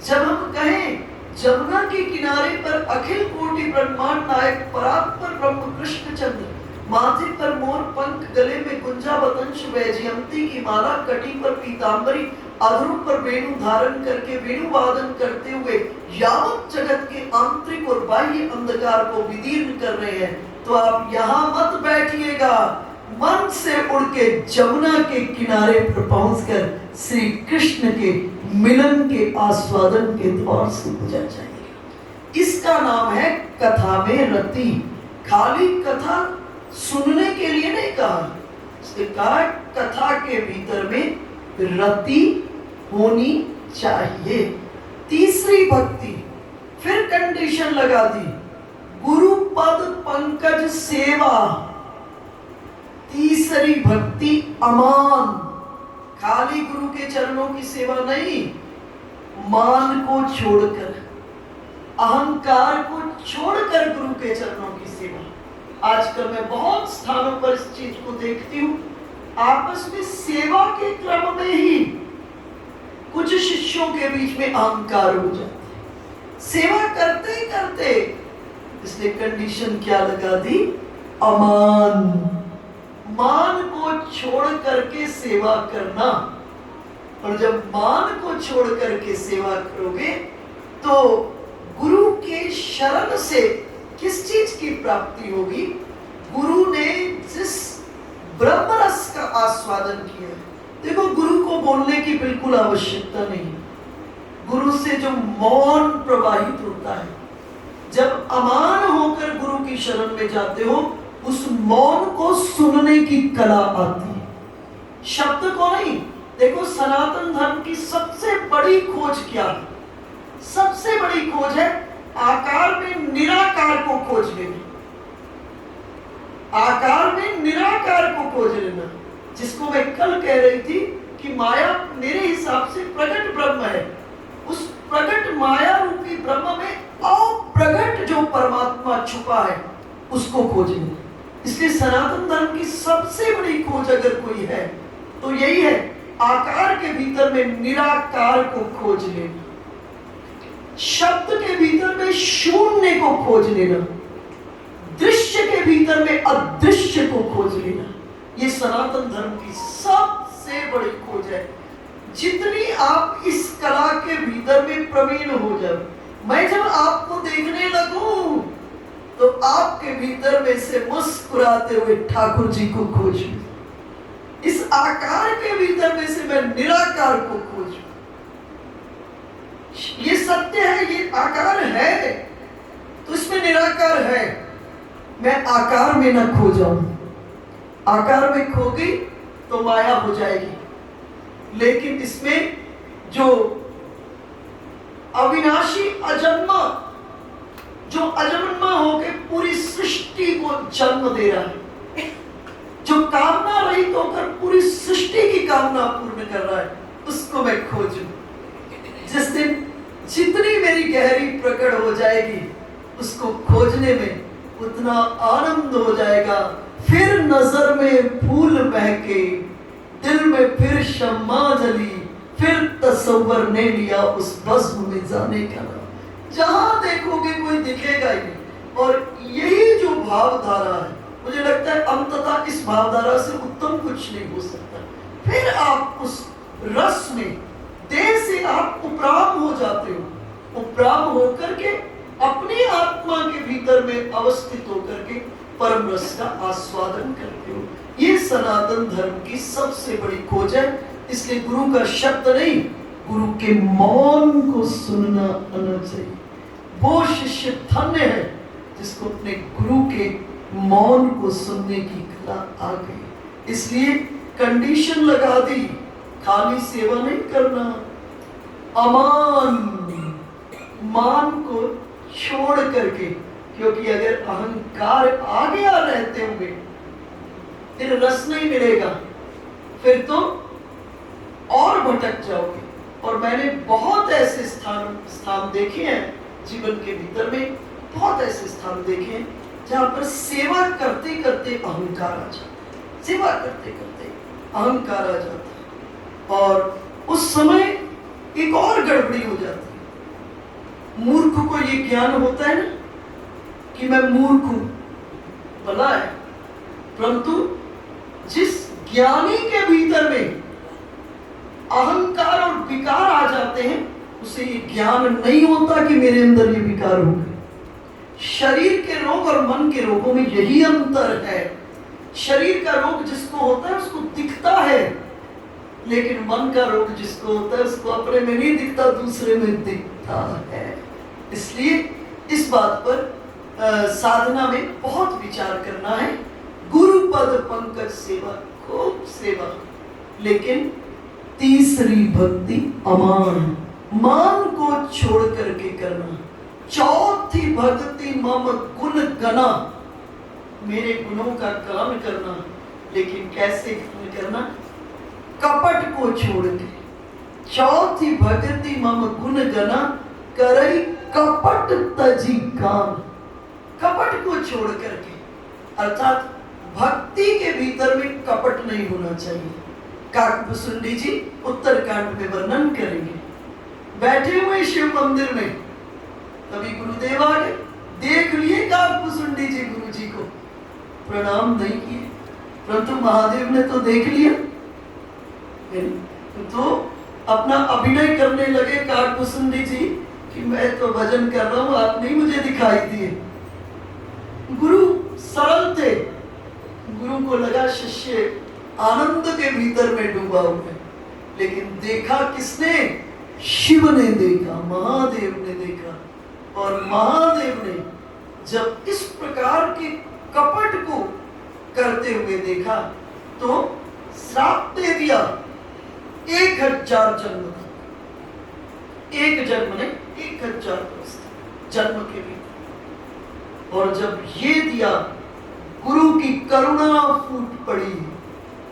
जब हम कहें जमुना के किनारे पर अखिल कोटि ब्रह्मांड नायक परात्पर ब्रह्म कृष्णचंद्र, माथे पर मोर पंख, गले में गुंजा वतंश वैजयंती की माला, कटी पर पीतांबरी, अधरों पर वेणु धारण करके वेणु वादन करते हुए यावत जगत के आंतरिक और बाह्य अंधकार को विदीर्ण कर रहे हैं, तो आप यहाँ मत बैठिएगा, मन से उड़ के जमुना के किनारे पर पहुंचकर श्री कृष्ण के मिलन के आस्वादन के दौर से गुजर जाएंगे। इसका नाम है कथा में रति। खाली कथा सुनने के लिए नहीं कहा, इसने कहा कथा के भीतर में रति होनी चाहिए। तीसरी भक्ति, फिर कंडीशन लगा दी, गुरु पद पंकज सेवा। तीसरी भक्ति अमान, खाली गुरु के चरणों की सेवा नहीं, मान को छोड़कर, अहंकार को छोड़कर गुरु के चरणों की सेवा। आजकल मैं बहुत स्थानों पर इस चीज को देखती हूं, आपस में सेवा के क्रम में ही कुछ शिष्यों के बीच में अहंकार हो जाता है। सेवा करते करते इसने कंडीशन क्या लगा दी, अमान, मान को छोड़ करके सेवा करना। और जब मान को छोड़ करके सेवा करोगे तो गुरु के शरण से किस चीज की प्राप्ति होगी? गुरु ने जिस ब्रह्म रस का आस्वादन किया है, देखो गुरु को बोलने की बिल्कुल आवश्यकता नहीं, गुरु से जो मौन प्रवाहित होता है, जब अमान होकर गुरु की शरण में जाते हो, उस मौन को सुनने की कला आती है, शब्द को नहीं। देखो सनातन धर्म की सबसे बड़ी खोज क्या है? सबसे बड़ी खोज है आकार में निराकार को खोज लेना, आकार में निराकार को खोज लेना, जिसको मैं कल कह रही थी कि माया मेरे हिसाब से प्रकट ब्रह्म है। उस प्रकट माया रूपी ब्रह्म में अप्रगट जो परमात्मा छुपा है उसको खोजें। इसलिए सनातन धर्म की सबसे बड़ी खोज अगर कोई है तो यही है, आकार के भीतर में निराकार को खोज लेना, शब्द के भीतर में शून्य को खोज लेना, दृश्य के भीतर में अदृश्य को खोज लेना। ये सनातन धर्म की सबसे बड़ी खोज है। जितनी आप इस कला के भीतर में प्रवीण हो जाओ, मैं जब आपको देखने लगूं तो आपके भीतर में से मुस्कुराते हुए ठाकुर जी को खोजूं, इस आकार के भीतर में से मैं निराकार को खोजूं। ये सत्य है, ये आकार है तो इसमें निराकार है। मैं आकार में न खो जाऊं, आकार में खो गई तो माया हो जाएगी, लेकिन इसमें जो अविनाशी अजन्मा, जो अजन्मा होकर पूरी सृष्टि को जन्म दे रहा है, जो कामना रहित होकर पूरी सृष्टि की कामना पूर्ण कर रहा है, उसको मैं खोजूं। जिस दिन जितनी मेरी गहरी प्रकट हो जाएगी, उसको खोजने में उतना आनंद हो जाएगा। फिर नजर में फूल बहके, दिल में फिर शम्मा जली, फिर तसव्वुर ने लिया उस बज़्म में जाने का नाम। जहां देखोगे कोई दिखेगा ही नहीं। और यही जो भावधारा है, मुझे लगता है अंततः इस भावधारा से उत्तम कुछ नहीं हो सकता। फिर आप उस रस में देह से आप उपराम हो जाते हो, उपराम होकर के अपनी आत्मा के भीतर में अवस्थित होकर के परम रस का आस्वादन करते हो। ये सनातन धर्म की सबसे बड़ी खोज है। इसलिए गुरु का शब्द नहीं, गुरु के मौन को सुनना आना चाहिए। वो शिष्य धन्य है जिसको अपने गुरु के मौन को सुनने की कला आ गई। इसलिए कंडीशन लगा दी, खाली सेवा नहीं करना, अमान, मान को छोड़ करके, क्योंकि अगर अहंकार आ गया रहते होंगे फिर रस नहीं मिलेगा, फिर तो और भटक जाओगे। और मैंने बहुत ऐसे स्थान देखे हैं जीवन के भीतर में, बहुत ऐसे स्थान देखे हैं जहां पर सेवा करते करते अहंकार आ जाता है, सेवा करते करते अहंकार आ जाता है, और उस समय एक और गड़बड़ी हो जाती है। मूर्ख को ये ज्ञान होता है ना कि मैं मूर्ख हूं, भला है, परंतु जिस ज्ञानी के भीतर में अहंकार और विकार आ जाते हैं, उसे ये ज्ञान नहीं होता कि मेरे अंदर ये विकार हो गए। शरीर के रोग और मन के रोगों में यही अंतर है। शरीर का रोग जिसको होता है उसको दिखता है, लेकिन मन का रोग जिसको होता है उसको अपने में नहीं दिखता, दूसरे में दिखता है। इसलिए बात पर साधना में बहुत विचार करना है। गुरु पद पंकज सेवा, खूब सेवा, लेकिन तीसरी भक्ति अमान, मान को छोड़ करके करना। चौथी भक्ति मम गुण गना, मेरे गुणों का गान करना, लेकिन कैसे गान करना? कपट को छोड़ के। चौथी भक्ति मम गुण गना, करई कपट तजी गान, कपट को छोड़ करके, अर्थात भक्ति के भीतर में कपट नहीं होना चाहिए। काकभूषुंडी जी उत्तरकांड में वर्णन करेंगे। बैठे हुए शिव मंदिर में कभी गुरुदेव आ गए, देख लिए काकभूषुंडी जी गुरु जी को, प्रणाम नहीं किए, परंतु महादेव ने तो देख लिया, तो अपना अभिनय करने लगे काकभूषुंडी जी कि मैं तो भजन कर रहा हूं, आप नहीं मुझे दिखाई दिए। गुरु सरल थे, गुरु को लगा शिष्य आनंद के भीतर में डूबा हुआ है, लेकिन देखा किसने? शिव ने देखा, महादेव ने देखा। और महादेव ने जब इस प्रकार के कपट को करते हुए देखा तो श्राप दे दिया 1000 जन्म तक। एक जन्म ने 1000 वर्ष जन्म के लिए। और जब ये दिया, गुरु की करुणा फूट पड़ी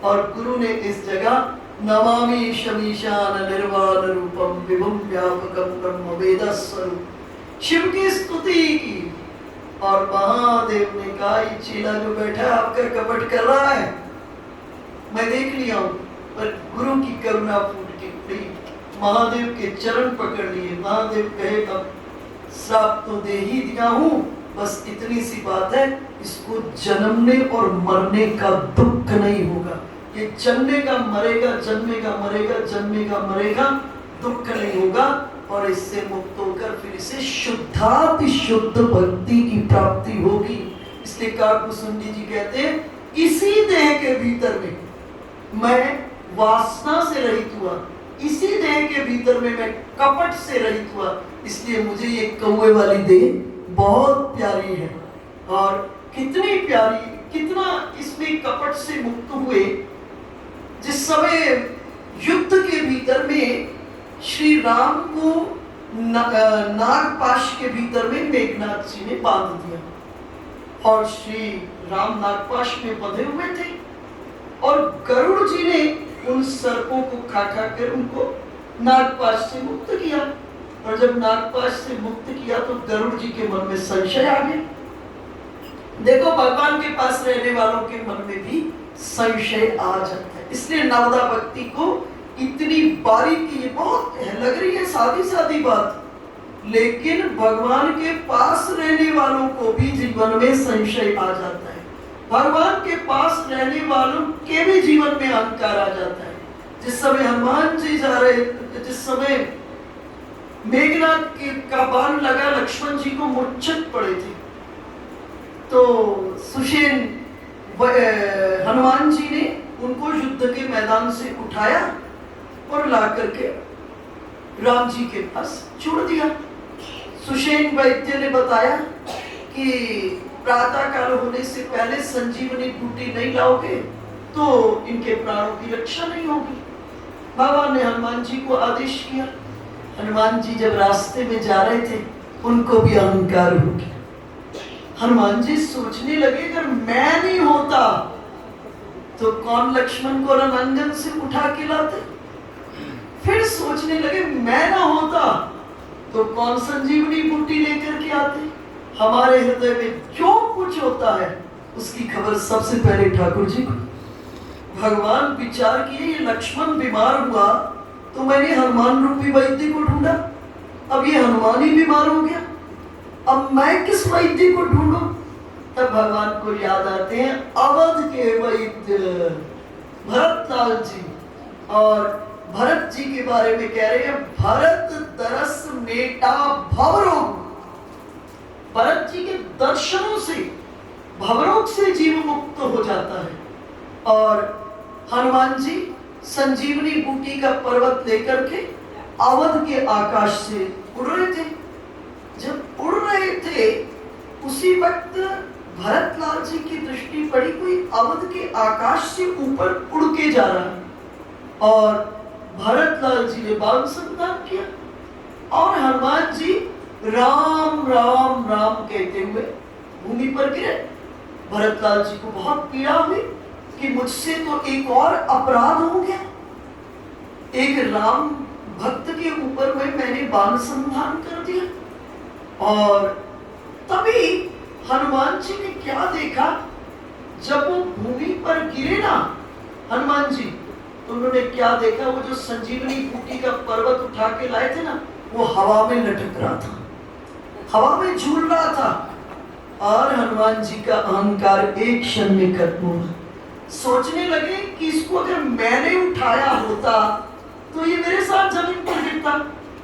और गुरु ने इस जगह नमामि शमीशान निर्वाण रूपम विभुम व्यापकम ब्रह्म वेद स्वरूप शिव की स्तुति की। और महादेव ने कहा, ये चेला जो बैठा है आपका कपट कर रहा है, मैं देख लिया हूं। पर गुरु की करुणा फूट के पड़ी, महादेव के चरण पकड़ लिए। महादेव कहे, अब श्राप तो दे ही दिया हूं, बस इतनी सी बात है, इसको जन्मने और मरने का दुख नहीं होगा। ये जन्मे का मरेगा, जन्मेगा मरेगा, जन्मेगा मरेगा, दुख नहीं होगा। और इससे मुक्त होकर फिर इसे शुद्धाति शुद्ध भक्ति की प्राप्ति होगी। इसलिए काकभूषुंडी जी कहते हैं, इसी देह के भीतर में मैं वासना से रहित हुआ, इसी देह के भीतर में मैं कपट से रहित हुआ, इसलिए मुझे ये कौवे वाली देह बहुत प्यारी है। और कितनी प्यारी, कितना इसमें कपट से मुक्त हुए। जिस समय युद्ध के भीतर में श्री राम को नागपाश के भीतर में मेघनाथ जी ने बांध दिया और श्री राम नागपाश में बंधे हुए थे, और गरुड़ जी ने उन सर्पों को खा खा कर उनको नागपाश से मुक्त किया। और जब नागपाश से मुक्त किया तो गरुड़ जी के मन में संशय आ गया। देखो, भगवान के पास रहने वालों के मन में भी संशय आ जाता है। इसलिए नवदा भक्ति को इतनी बारीकी, ये बहुत लग रही है सादी सादी बात, लेकिन भगवान के पास रहने वालों को भी जीवन में संशय आ जाता है। भगवान के पास रहने वालों के भी जीवन में अहंकार आ जाता है। जिस समय हनुमान जी जा रहे, जिस समय मेघनाथ का बाण लगा, लक्ष्मण जी को मूर्छित पड़े थे, तो सुषेण हनुमान जी ने उनको युद्ध के मैदान से उठाया और ला करके राम जी के पास छोड़ दिया। सुषेण वैद्य ने बताया कि प्रातः काल होने से पहले संजीवनी बूटी नहीं लाओगे तो इनके प्राणों की रक्षा नहीं होगी। भगवान ने हनुमान जी को आदेश किया। हनुमान जी जब रास्ते में जा रहे थे, उनको भी अहंकार हो गया। हनुमान जी सोचने लगे, अगर मैं नहीं होता तो कौन लक्ष्मण को रणअंजन से उठा के लाते। फिर सोचने लगे, मैं ना होता तो कौन संजीवनी बूटी लेकर के आते। हमारे हृदय में जो कुछ होता है उसकी खबर सबसे पहले ठाकुर जी को। भगवान विचार किए, ये लक्ष्मण बीमार हुआ तो मैंने हनुमान रूपी वैद्य को ढूंढा, अब ये हनुमान ही बीमार हो गया, अब मैं किस वैद्य को ढूंढूं। तब भगवान को याद आते हैं अवध के वैद्य भरतलाल जी, और भरत जी के बारे में कह रहे हैं, भरत दरस मेटा भवरोग। भरत जी के दर्शनों से भवरोग से जीव मुक्त हो जाता है। और हनुमान जी संजीवनी बूटी का पर्वत लेकर के अवध के आकाश से उड़ रहे थे। जब उड़ रहे थे उसी वक्त भरतलाल जी की दृष्टि पड़ी, कोई अवध के आकाश से ऊपर उड़ के जा रहा है। और भरतलाल जी ने बाण संधान किया और हनुमान जी राम राम राम कहते हुए भूमि पर गिरे। भरतलाल जी को बहुत पीड़ा हुई कि मुझसे तो एक और अपराध हो गया, एक राम भक्त के ऊपर में मैंने बाण संधान कर दिया। और तभी हनुमान जी ने क्या देखा, जब वो भूमि पर गिरे ना हनुमान जी, तो उन्होंने क्या देखा, वो जो संजीवनी बूटी का पर्वत उठा के लाए थे ना, वो हवा में लटक रहा था, हवा में झूल रहा था। और हनुमान जी का अहंकार एक क्षण में खत्म हुआ। सोचने लगे कि इसको अगर मैंने उठाया होता तो ये मेरे साथ जमीन पर गिरता,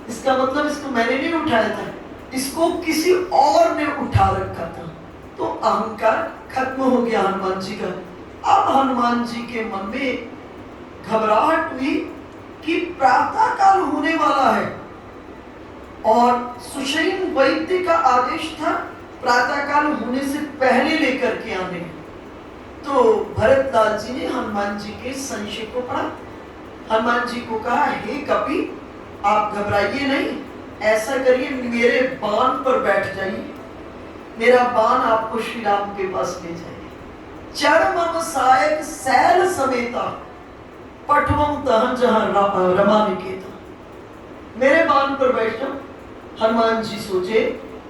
इसका मतलब इसको मैंने नहीं उठाया था, इसको किसी और ने उठा रखा था। तो अहंकार खत्म हो गया हनुमान जी का। अब हनुमान जी के मन में घबराहट हुई कि प्रातः काल होने वाला है और सुषेण वैद्य का आदेश था प्रातः काल होने से पहले लेकर के आने। तो भरतलाल जी ने हनुमान जी के संशय को पढ़ा, हनुमान जी को कहा, हे कपि आप घबराइए नहीं, ऐसा करिए मेरे बाण पर बैठ जाइए, मेरा बाण आपको श्री राम के पास ले जाएगा। चढ़ मम सायक सैल समेता पठवम तहन जहां रमा निकेता, मेरे बाण पर बैठ जाओ। हनुमान जी सोचे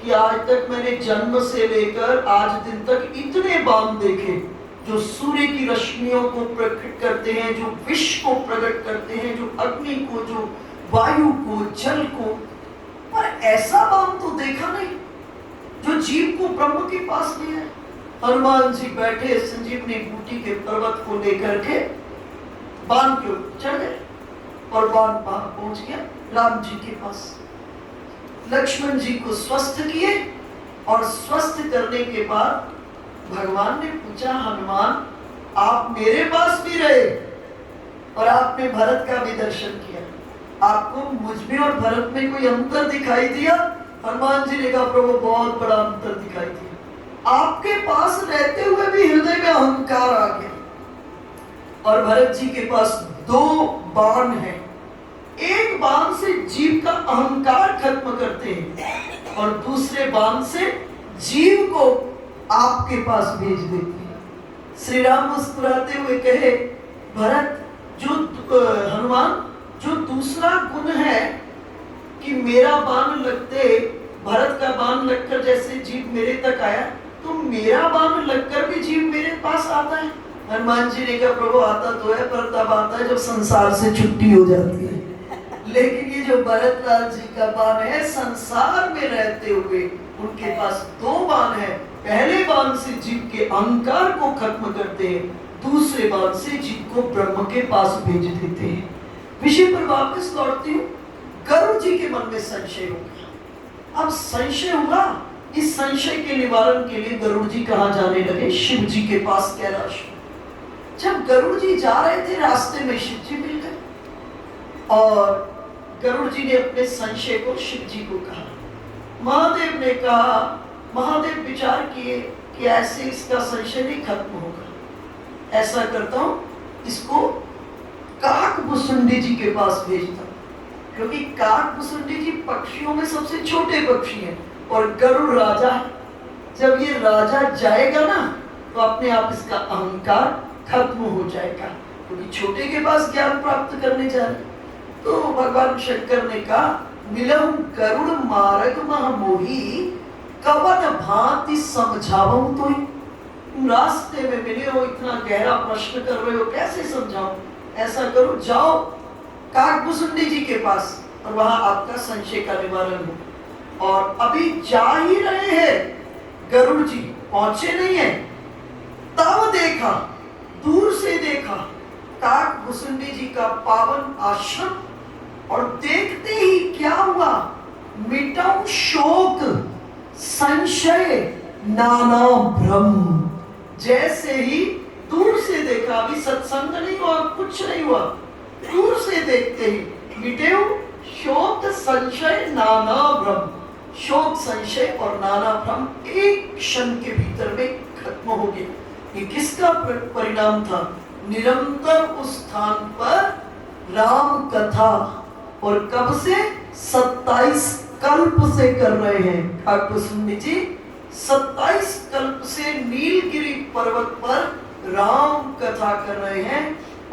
कि आज तक मैंने जन्म से लेकर आज दिन तक इतने बाण देखे जो सूर्य की रश्मियों को प्रकट करते हैं, जो विष को प्रकट करते हैं, जो अग्नि को, जो वायु को, जल को, पर ऐसा बाण तो देखा नहीं जो जीव को ब्रह्म के पास ले आए। हनुमान जी बैठे संजीवनी बूटी के पर्वत को लेकर के बाण के ऊपर चढ़ गए और बाण पहुंच गया राम जी के पास। लक्ष्मण जी को स्वस्थ किए और स्वस्थ करने के बाद भगवान ने पूछा, हनुमान आप मेरे पास भी रहे और आपने भरत का भी दर्शन किया, आपको मुझ में और भरत में कोई अंतर दिखाई दिया? हनुमान जी ने कहा, प्रभु बहुत बड़ा अंतर दिखाई दिया, आपके पास रहते हुए भी हृदय में अहंकार आ गया। और भरत जी के पास दो बाण हैं, एक बाण से जीव का अहंकार खत्म करते हैं और दूसरे बाण से जीव को आपके पास भेज देते हैं। श्री राम मुस्कुराते हुए कहे, भरत जो हनुमान जो दूसरा गुण है कि मेरा बाण लगते, भरत का बाण लगकर जैसे जीव मेरे तक आया, तो मेरा बाण लगकर भी जीव मेरे पास आता है। हनुमान जी ने कहा, प्रभु आता तो है पर तब आता है जब संसार से छुट्टी हो जाती है, लेकिन ये जो भरतलाल जी का बाण है, संसार में रहते हुए उनके पास दो बाण है। पहले बाण से जीव के अहंकार को खत्म करते हैं, दूसरे बाण से जीव को ब्रह्म के पास भेज देते हैं। विषय पर वापस लौटती हूँ। गरुड़ जी के मन में संशय हो गया। अब संशय हुआ, इस संशय के निवारण के लिए गरुड़ जी कहाँ जाने लगे? शिव जी के पास कैलाश। जब गरुड़ जी जा रहे थे, रास्ते में शिव जी मिल गए और गरुड़ जी ने अपने संशय को शिव जी को कहा। महादेव ने कहा, महादेव विचार किए कि ऐसे इसका संशय नहीं खत्म होगा, ऐसा करता हूं, इसको काकभुसुंडी जी के पास भेजता हूं, क्योंकि काकभुसुंडी जी पक्षियों में सबसे छोटे पक्षी हैं और गरुड़ राजा है। जब ये राजा जाएगा ना तो अपने आप इसका अहंकार खत्म हो जाएगा, क्योंकि छोटे के पास ज्ञान प्राप्त करने जा रहे। तो भगवान शंकर ने कहा, मिलम गरुड़ मार्ग मोही कवन भांति समझाऊं तो, रास्ते में मिले हो, इतना गहरा प्रश्न कर रहे हो, कैसे समझाऊं? ऐसा करो, जाओ काकभुसुंडी जी के पास और वहां आपका संशय का निवारण हो। और अभी जा ही रहे हैं, गरुड़ जी पहुंचे नहीं है, तब देखा, दूर से देखा काकभुसुंडी जी का पावन आश्रम, और देखते ही क्या हुआ, मिटाऊ शोक संशय नाना भ्रम। जैसे ही दूर से देखा, अभी सत्संग नहीं हुआ, कुछ नहीं हुआ, दूर से देखते ही मिटेऊ शोक संशय नाना भ्रम। शोक संशय और नाना भ्रम एक क्षण के भीतर में खत्म हो गया। ये किसका परिणाम था? निरंतर उस स्थान पर राम कथा, और कब से? 27 कल्प से कर रहे हैं। ठाकुर सुनी जी 27 कल्प से नीलगिरी पर्वत पर राम कथा कर रहे हैं,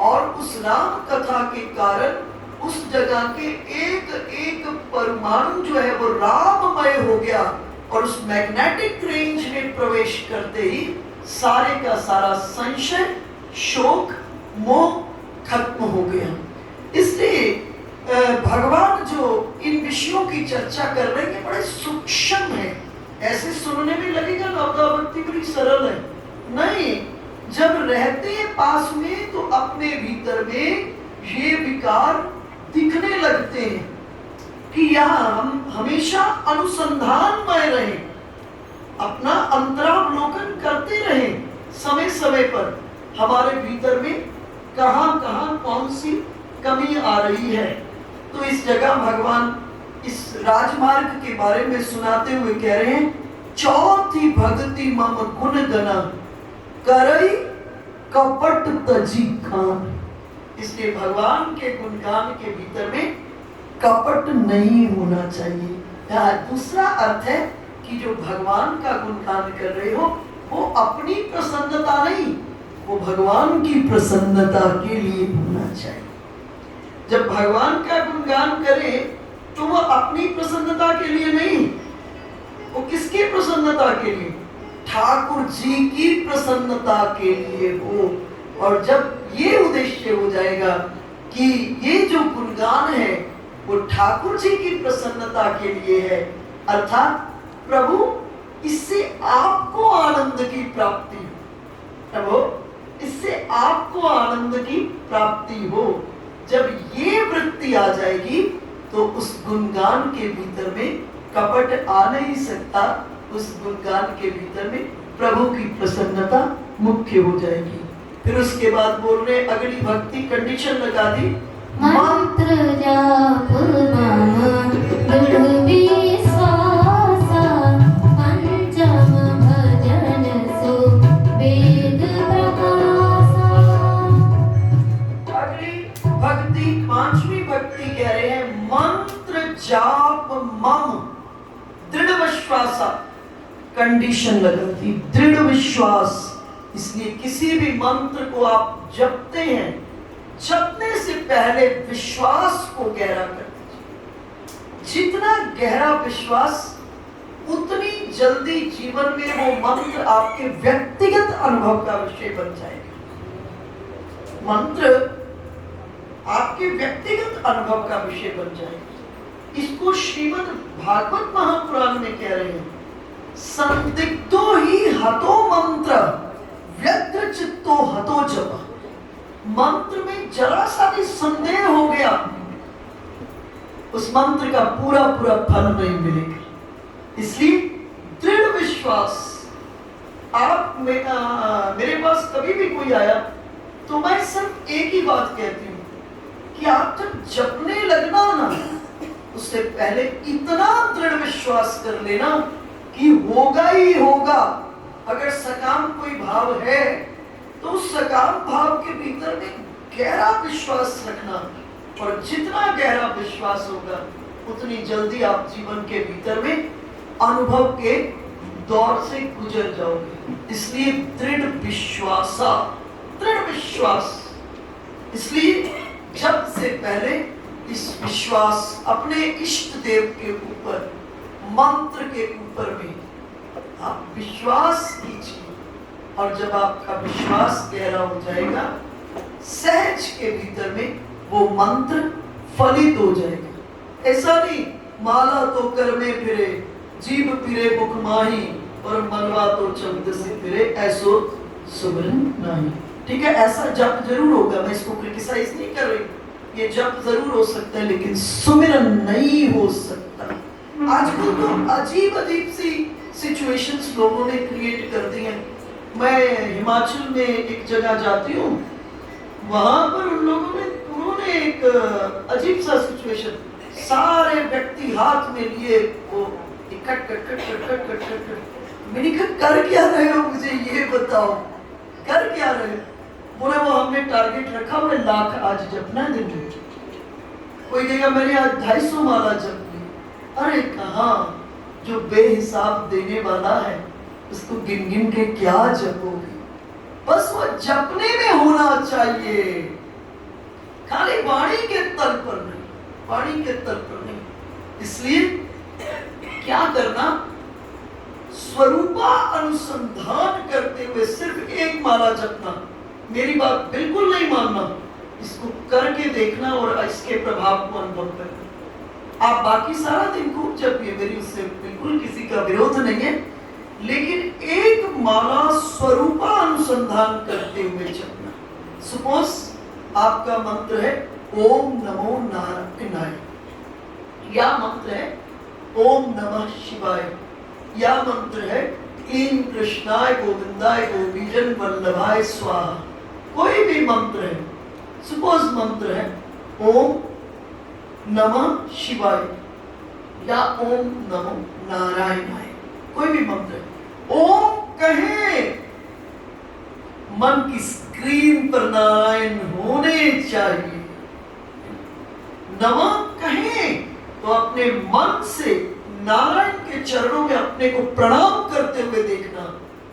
और उस राम कथा के कारण उस जगह के एक एक परमाणु जो है वो राममय हो गया, और उस मैग्नेटिक रेंज में प्रवेश करते ही सारे का सारा संशय, शोक, मोह खत्म हो गया। इसलिए भगवान जो इन विषयों की चर्चा कर रहे हैं बड़े सूक्ष्म है। ऐसे सुनने में लगेगा नवदा भक्ति बड़ी सरल है, नहीं, जब रहते हैं पास में तो अपने भीतर में ये विकार दिखने लगते हैं कि यहाँ हम हमेशा अनुसंधानमय रहें, अपना अंतरावलोकन करते रहें, समय समय पर हमारे भीतर में कहाँ कहाँ कौन सी कमी आ रही है। तो इस जगह भगवान इस राजमार्ग के बारे में सुनाते हुए कह रहे हैं, चौथी भक्ति मम गुण गना करई कपट तजी खान। इसलिए भगवान के गुणगान के भीतर में कपट नहीं होना चाहिए। यहाँ दूसरा अर्थ है कि जो भगवान का गुणगान कर रहे हो वो अपनी प्रसन्नता नहीं, वो भगवान की प्रसन्नता के लिए होना चाहिए। जब भगवान का गुणगान करें तो वो अपनी प्रसन्नता के लिए नहीं, वो किसकी प्रसन्नता के लिए? ठाकुर जी की प्रसन्नता के लिए हो। और जब ये उद्देश्य हो जाएगा कि ये जो गुणगान है वो ठाकुर जी की प्रसन्नता के लिए है, अर्थात प्रभु इससे आपको आनंद की प्राप्ति हो, प्रभु इससे आपको आनंद की प्राप्ति हो, जब ये वृत्ति आ जाएगी तो उस गुणगान के भीतर में कपट आ नहीं सकता। उस गुणगान के भीतर में प्रभु की प्रसन्नता मुख्य हो जाएगी। फिर उसके बाद बोल रहे अगली भक्ति कंडीशन लगा दी, मंत्र जाप मम दृढ़ विश्वासा, पंचम भजन सो वेद प्रकाशा। अगली भक्ति पांचवी भक्ति कह रहे हैं, मंत्र जाप मम दृढ़ विश्वासा। कंडीशन लगा दी, दृढ़ विश्वास। इसलिए किसी भी मंत्र को आप जपते हैं, जपने से पहले विश्वास को गहरा कर दीजिए। जितना गहरा विश्वास उतनी जल्दी जीवन में वो मंत्र आपके व्यक्तिगत अनुभव का विषय बन जाएगा। मंत्र आपके व्यक्तिगत अनुभव का विषय बन जाएगा। इसको श्रीमद् भागवत महापुराण में कह रहे हैं, संदिग्धो ही हतो मंत्र व्यग्र चित्तो हतो जप। मंत्र में जरा सा भी संदेह हो गया, उस मंत्र का पूरा पूरा फल नहीं मिलेगा। इसलिए दृढ़ विश्वास। आप मेरे पास कभी भी कोई आया तो मैं सिर्फ एक ही बात कहती हूँ कि आप जब जपने लगना ना, उससे पहले इतना दृढ़ विश्वास कर लेना कि होगा ही होगा। अगर सकाम कोई भाव है तो उस सकाम भाव के भीतर में गहरा विश्वास रखना, और जितना गहरा विश्वास होगा उतनी जल्दी आप जीवन के भीतर में अनुभव के दौर से गुजर जाओगे। इसलिए दृढ़ विश्वासा, दृढ़ विश्वास। इसलिए जब से पहले इस विश्वास अपने इष्ट देव के ऊपर, मंत्र के ऊपर में आप विश्वास कीजिए, और जब आपका विश्वास गहरा हो जाएगा सहज के भीतर में वो मंत्र फलित हो जाएगा। ऐसा नहीं माला तो कर में फिरे, जीव फिरे मुख माही, और मलवा तो चंद से फिरे, ऐसो सुमरन नहीं। ठीक है, ऐसा जप जरूर होगा, मैं इसको क्रिटिसाइज नहीं कर रही, ये जप जरूर हो सकता है, लेकिन सुमिरन नहीं हो सकता। आजकल तो अजीब अजीब सी सिचुएशंस लोगों ने क्रिएट कर दी हैं। मैं हिमाचल में एक जगह जाती हूँ, वहां पर उन लोगों ने उन्होंने एक अजीब सा सिचुएशन, सारे व्यक्ति हाथ में लिए वो cut cut cut cut cut cut cut cut. मैंने कहा कर क्या रहे हो, मुझे ये बताओ कर क्या रहे हो? बोले वो हमने टारगेट रखा हुआ लाख आज जपना है दिन में। कोई कहेगा मैंने आज 250 माला जप ली। अरे कहाँ, जो बेहिसाब देने वाला है उसको गिन गिन के क्या जपोगे? बस वो जपने में होना चाहिए, खाली वाणी के तल पर नहीं, वाणी के तल पर नहीं। इसलिए क्या करना, स्वरूपा अनुसंधान करते हुए सिर्फ एक माला जपना। मेरी बात बिल्कुल नहीं मानना, इसको करके देखना और इसके प्रभाव को अनुभव करना। आप बाकी सारा दिन खूब जपिए, मेरी उससे बिल्कुल किसी का विरोध नहीं है, लेकिन एक माला स्वरूपा अनुसंधान करते हुए जपना। सपोज आपका मंत्र है ओम नमो नारायणाय, या मंत्र है ओम नमः शिवाय, या मंत्र है ईं कृष्णाय गोविंदाय गोपीजन वल्लभाय स्वाहा। कोई भी मंत्र है, सपोज मंत्र है ओम नमः शिवाय या ओम नमो नारायणाय, कोई भी मंत्र है। ओम कहें, मन की स्क्रीन पर नारायण होने चाहिए। नमः कहें तो अपने मन से नारायण के चरणों में अपने को प्रणाम करते हुए देखना,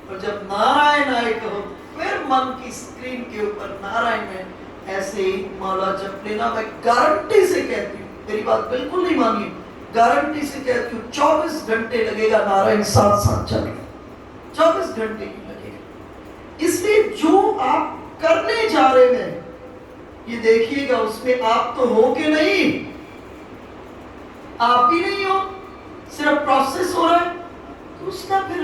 और जब नारायण आए कहो फिर मन की स्क्रीन के ऊपर नारायण है, ऐसे ही माला जप लेना। मैं गारंटी से कहती हूँ, मेरी बात बिल्कुल नहीं मानिए, गारंटी से कहती हूँ 24 घंटे लगेगा नारायण साथ साथ चल रहे, 24 घंटे ही लगेगा। इसलिए जो आप करने जा रहे हैं ये देखिएगा, उसमें आप तो हो के नहीं, आप ही नहीं हो, सिर्फ प्रोसेस हो रहा है, तो उसका फिर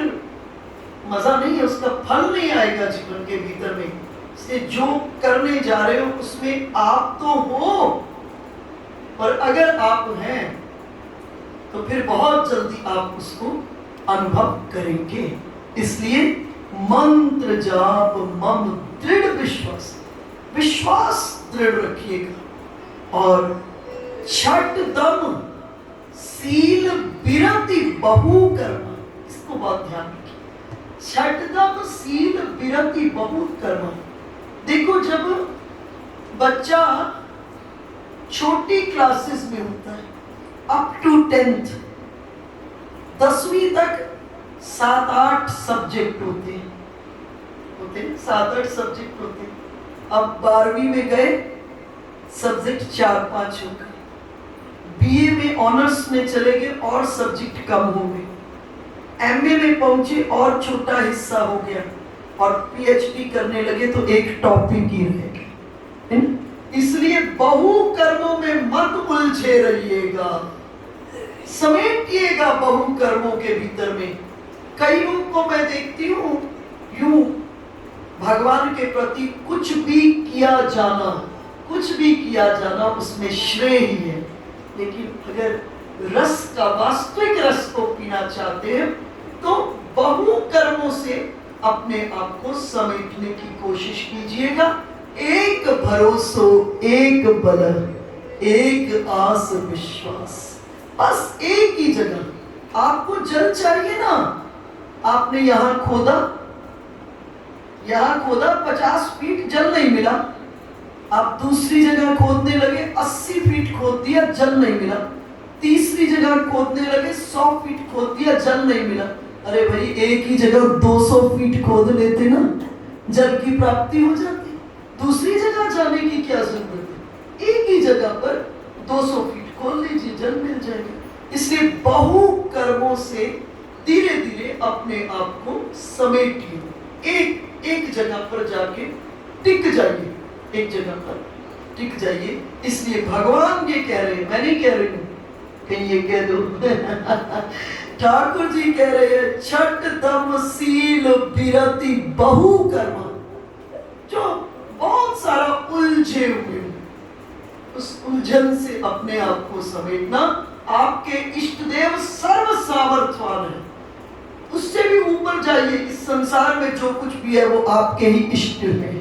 मजा नहीं है, उसका फल नहीं आएगा जीवन के भीतर में। इसलिए जो करने जा रहे हो उसमें आप तो हो, और अगर आप हैं तो फिर बहुत जल्दी आप उसको अनुभव करेंगे। इसलिए मंत्र जाप मम दृढ़ विश्वास, विश्वास दृढ़ रखिएगा। और छठ दम सील बिरति बहु कर्म, इसको बहुत ध्यान रखिए। छठ दम सील बिरति बहु कर्म। देखो जब बच्चा छोटी क्लासेस में होता है, अप टू 10th 10वीं तक 7-8 सब्जेक्ट होते हैं, 7-8 सब्जेक्ट होते हैं। अब 12वीं में गए, सब्जेक्ट 4-5 हो गए। बीए में ऑनर्स में चले गए और सब्जेक्ट कम हो गए। एमए में पहुंचे और छोटा हिस्सा हो गया, और पीएचडी करने लगे तो एक टॉपिक ही रह गया। इसलिए बहु कर्मों में मत उलझे रहिएगा, समेटिएगा बहु कर्मों के भीतर में। कई लोगों को मैं देखती हूँ यूं भगवान के प्रति कुछ भी किया जाना, कुछ भी किया जाना उसमें श्रेय ही है, लेकिन अगर रस का, वास्तविक रस को पीना चाहते हैं तो बहु कर्मों से अपने आप को समेटने की कोशिश कीजिएगा। एक भरोसो, एक बल, एक आस विश्वास, बस एक ही जगह। आपको जल चाहिए ना, आपने यहां खोदा, 50 फीट जल नहीं मिला, आप दूसरी जगह खोदने लगे, 80 फीट खोद दिया, जल नहीं मिला। तीसरी जगह खोदने लगे, 100 फीट खोद दिया, जल नहीं मिला। अरे भाई एक ही जगह 200 फीट खोद लेते ना, जल की प्राप्ति हो जाती। दूसरी जगह जाने की क्या जरूरत है, एक ही जगह पर 200 फीट खोद लीजिए, जल मिल जाएगा। इसलिए बहु कर्मों से धीरे धीरे अपने आप को समेटिए, एक जगह पर जाके टिक जाइए, एक जगह पर टिक जाइए। इसलिए भगवान ये कह रहे हैं, मैं नहीं कह रही हूं, कहीं ये कह दो ठाकुर जी कह रहे हैं छठ दम सील बिरति बहु कर्म। जो बहुत सारा उलझे हुए, उस उलझन से अपने आप को समेटना। आपके इष्ट देव सर्व सामर्थ्यवान है, उससे भी ऊपर जाइए। इस संसार में जो कुछ भी है वो आपके ही इष्ट है,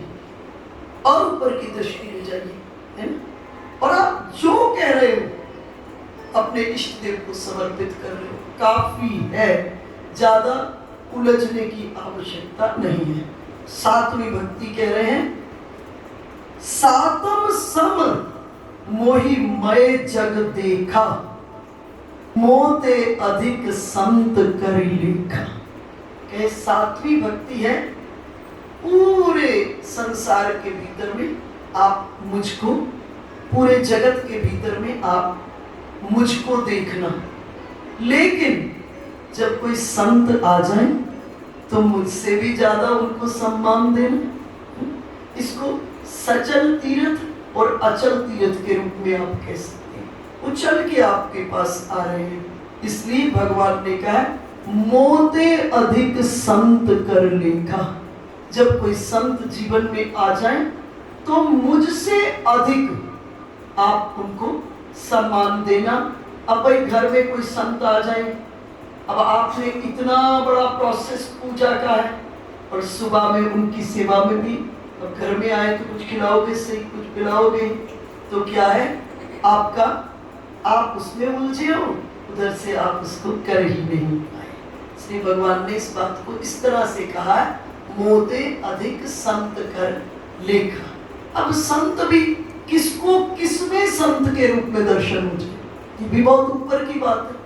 और ऊपर की दृष्टि में जाइए, है ना। और आप जो कह रहे हो अपने इष्ट देव को समर्पित कर रहे हो, काफी है, ज्यादा उलझने की आवश्यकता नहीं है। सातवीं भक्ति कह रहे हैं, सातम सम मोहि मय जग देखा, मोते अधिक संत करि लेखा। कहे सातवीं भक्ति है, पूरे संसार के भीतर में आप मुझको, पूरे जगत के भीतर में आप मुझको देखना, लेकिन जब कोई संत आ जाए तो मुझसे भी ज्यादा उनको सम्मान देना। इसको सचल तीर्थ और अचल तीर्थ के रूप में आप कह सकते हैं। उछल के आपके पास आ रहे हैं, इसलिए भगवान ने कहा मोते अधिक संत कर लेखा। जब कोई संत जीवन में आ जाए तो मुझसे अधिक आप उनको सम्मान देना। अब भाई घर में कोई संत आ जाए, अब आपने इतना बड़ा प्रोसेस पूजा का है और सुबह में उनकी सेवा में भी, अब घर में आए तो कुछ खिलाओगे, सही कुछ पिलाओगे, तो क्या है आपका, आप उसमें उलझे हो, उधर से आप उसको कर ही नहीं पाए। इसलिए भगवान ने इस बात को इस तरह से कहा है, मोते अधिक संत कर लेखा। अब संत भी किसको किसमें संत के रूप में दर्शन हो जाए, ये भी बहुत ऊपर की बात है।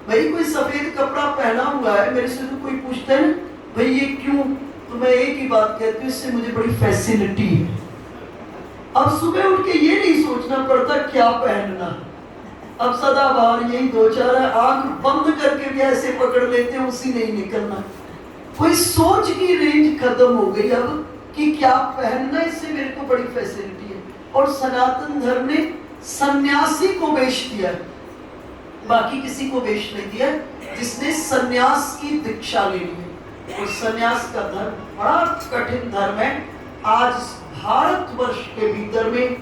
भाई कोई सफेद कपड़ा पहना हुआ है, मेरे से तो कोई पूछता है भाई ये क्यों, तो मैं एक ही बात कहती हूँ, इससे मुझे बड़ी फैसिलिटी है। अब सुबह उठ के ये नहीं सोचना पड़ता क्या पहनना, अब सदा बाहर यही दो चार है, आंख बंद करके भी ऐसे पकड़ लेते हैं, उसी नहीं निकलना। कोई सोच की रेंज खत्म हो गई अब कि क्या पहनना, इससे मेरे को बड़ी फैसिलिटी है। और सनातन धर्म ने सन्यासी को वेश दिया, बाकी किसी को वेश नहीं दिया, जिसने सन्यास की दीक्षा ले ली है। और सन्यास का धर्म बड़ा कठिन धर्म है। आज भारतवर्ष के भीतर में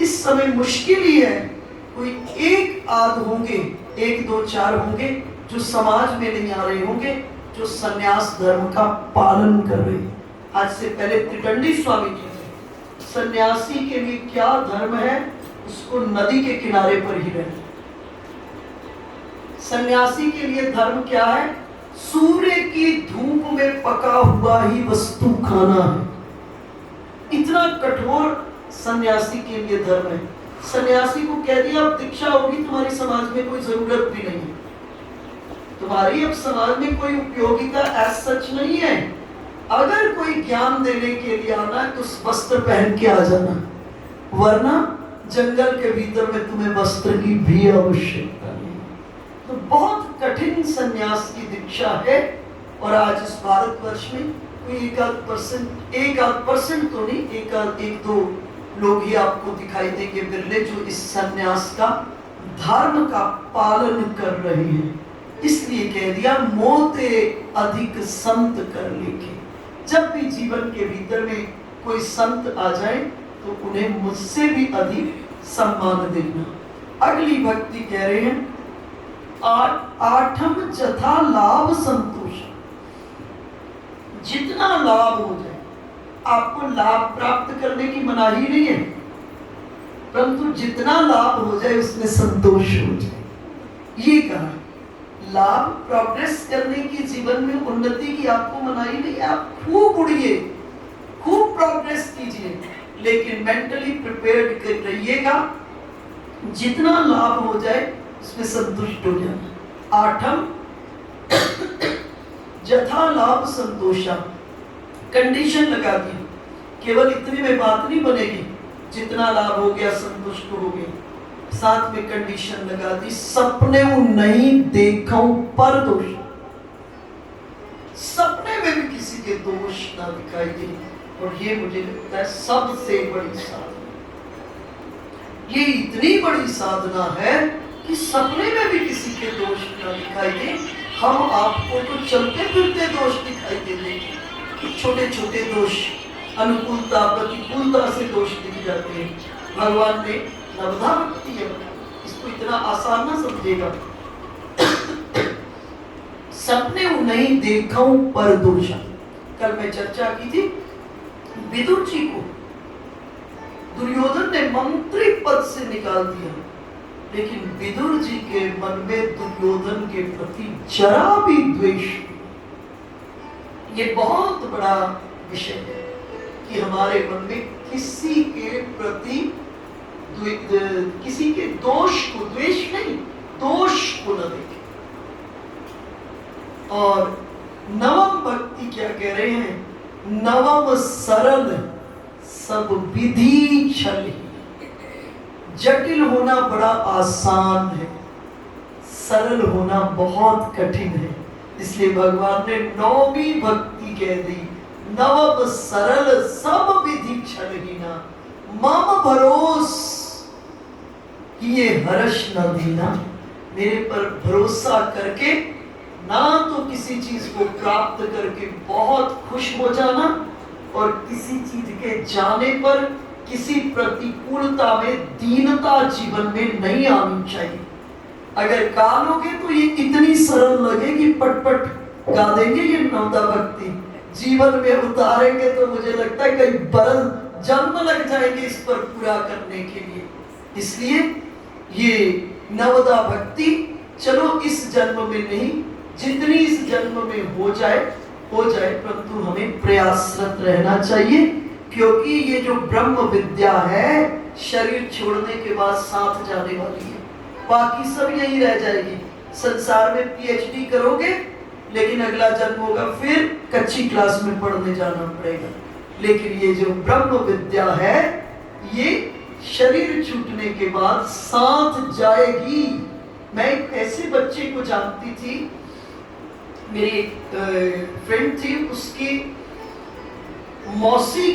इस समय मुश्किल ही है, कोई एक आध होंगे, एक दो चार होंगे जो समाज में नहीं आ रहे होंगे, जो सन्यास धर्म का पालन कर रहे हैं। आज से पहले त्रिदंडी स्वामी जी थे, सन्यासी के लिए क्या धर्म है, उसको नदी के किनारे पर ही रहना। सन्यासी के लिए धर्म क्या है, सूर्य की धूप में पका हुआ ही वस्तु खाना है। इतना कठोर सन्यासी के लिए धर्म है। सन्यासी को कह दिया अब दीक्षा होगी, तुम्हारी समाज में कोई जरूरत भी नहीं है, तुम्हारी अब समाज में कोई उपयोगिता एज सच नहीं है। अगर कोई ज्ञान देने के लिए आना है तो वस्त्र पहन के आ जाना, वरना जंगल के भीतर में तुम्हें वस्त्र की भी आवश्यकता नहीं। तो बहुत कठिन सन्यास की दीक्षा है। और आज इस भारतवर्ष में कोई एक आध परसेंट तो नहीं, एक दो लोग ही आपको दिखाई देंगे बिरले, जो इस सन्यास का धर्म का पालन कर रहे हैं। इसलिए कह दिया मोते अधिक संत कर लेके। जब भी जीवन के भीतर में कोई संत आ जाए तो उन्हें मुझसे भी अधिक सम्मान देना। अगली भक्ति कह रहे हैं, आठम जथा लाभ संतोष। जितना लाभ हो जाए, आपको लाभ प्राप्त करने की मनाही नहीं है, परंतु जितना लाभ हो जाए उसमें संतोष हो जाए। ये कहा लाभ प्रोग्रेस करने की, जीवन में उन्नति की आपको मनाही नहीं है। आप खूब उड़िए, खूब प्रोग्रेस कीजिए, लेकिन मेंटली प्रिपेयर्ड रहिएगा। जितना लाभ हो जाए उसमें संतुष्ट हो जाना। आठम जथा लाभ संतोषा। कंडीशन लगा दी, केवल इतने में बात नहीं बनेगी, जितना लाभ हो गया संतुष्ट हो गए। साथ में कंडीशन लगा दी, सपने नहीं देखो पर दोष। सपने में भी किसी के दोष ना दिखाई दे। और ये मुझे लगता है सबसे बड़ी साधना, ये इतनी बड़ी साधना है कि सपने में भी किसी के दोष ना दिखाई दे। हम आपको तो चलते फिरते दोष दिखाई दे देंगे, छोटे छोटे दोष, अनुकूलता प्रतिकूलता से दोष दिख जाते हैं। भगवान ने नवधा भक्ति है, इसको इतना आसान ना समझेगा। सपने नहीं देखो पर दोषा। कल मैं चर्चा की थी, विदुर जी को दुर्योधन ने मंत्री पद से निकाल दिया, लेकिन विदुर जी के मन में दुर्योधन के प्रति जरा भी द्वेष, ये बहुत बड़ा विषय है कि हमारे मन में किसी के प्रति किसी के दोष को, द्वेष नहीं, दोष को न देखें। और नवम भक्ति क्या कह रहे हैं? नवम सरल सब विधि छल ही। जटिल होना बड़ा आसान है, सरल होना बहुत कठिन है। इसलिए भगवान ने नौवीं भक्ति कह दी, नवम सरल सब विधि छल ही ना, मम भरोस किए हर्ष न दीना। मेरे पर भरोसा करके ना तो किसी चीज को प्राप्त करके बहुत खुश हो जाना, और किसी चीज के जाने पर किसी प्रतिकूलता में दीनता जीवन में नहीं आनी चाहिए। अगर गा लोगे तो ये इतनी सरल लगेगी, पटपट गा देंगे ये नवदा भक्ति। जीवन में उतारेंगे तो मुझे लगता है कई बरस जन्म लग जाएंगे इस पर पूरा करने के लिए। इसलिए ये नवदा भक्ति चलो इस जन्म में नहीं, जितनी इस जन्म में हो जाए, परंतु हमें प्रयासरत रहना चाहिए, क्योंकि ये जो ब्रह्म विद्या है शरीर छोड़ने के बाद साथ जाने वाली है। बाकी सब यही रह जाएगी। संसार में पीएचडी करोगे, लेकिन अगला जन्म होगा फिर कच्ची क्लास में पढ़ने जाना पड़ेगा। लेकिन ये जो ब्रह्म विद्या है ये शरीर छूटने के बाद साथ जाएगी। मैं एक ऐसे बच्चे को जानती थी, मेरी एक फ्रेंड थी, उसकी मौसी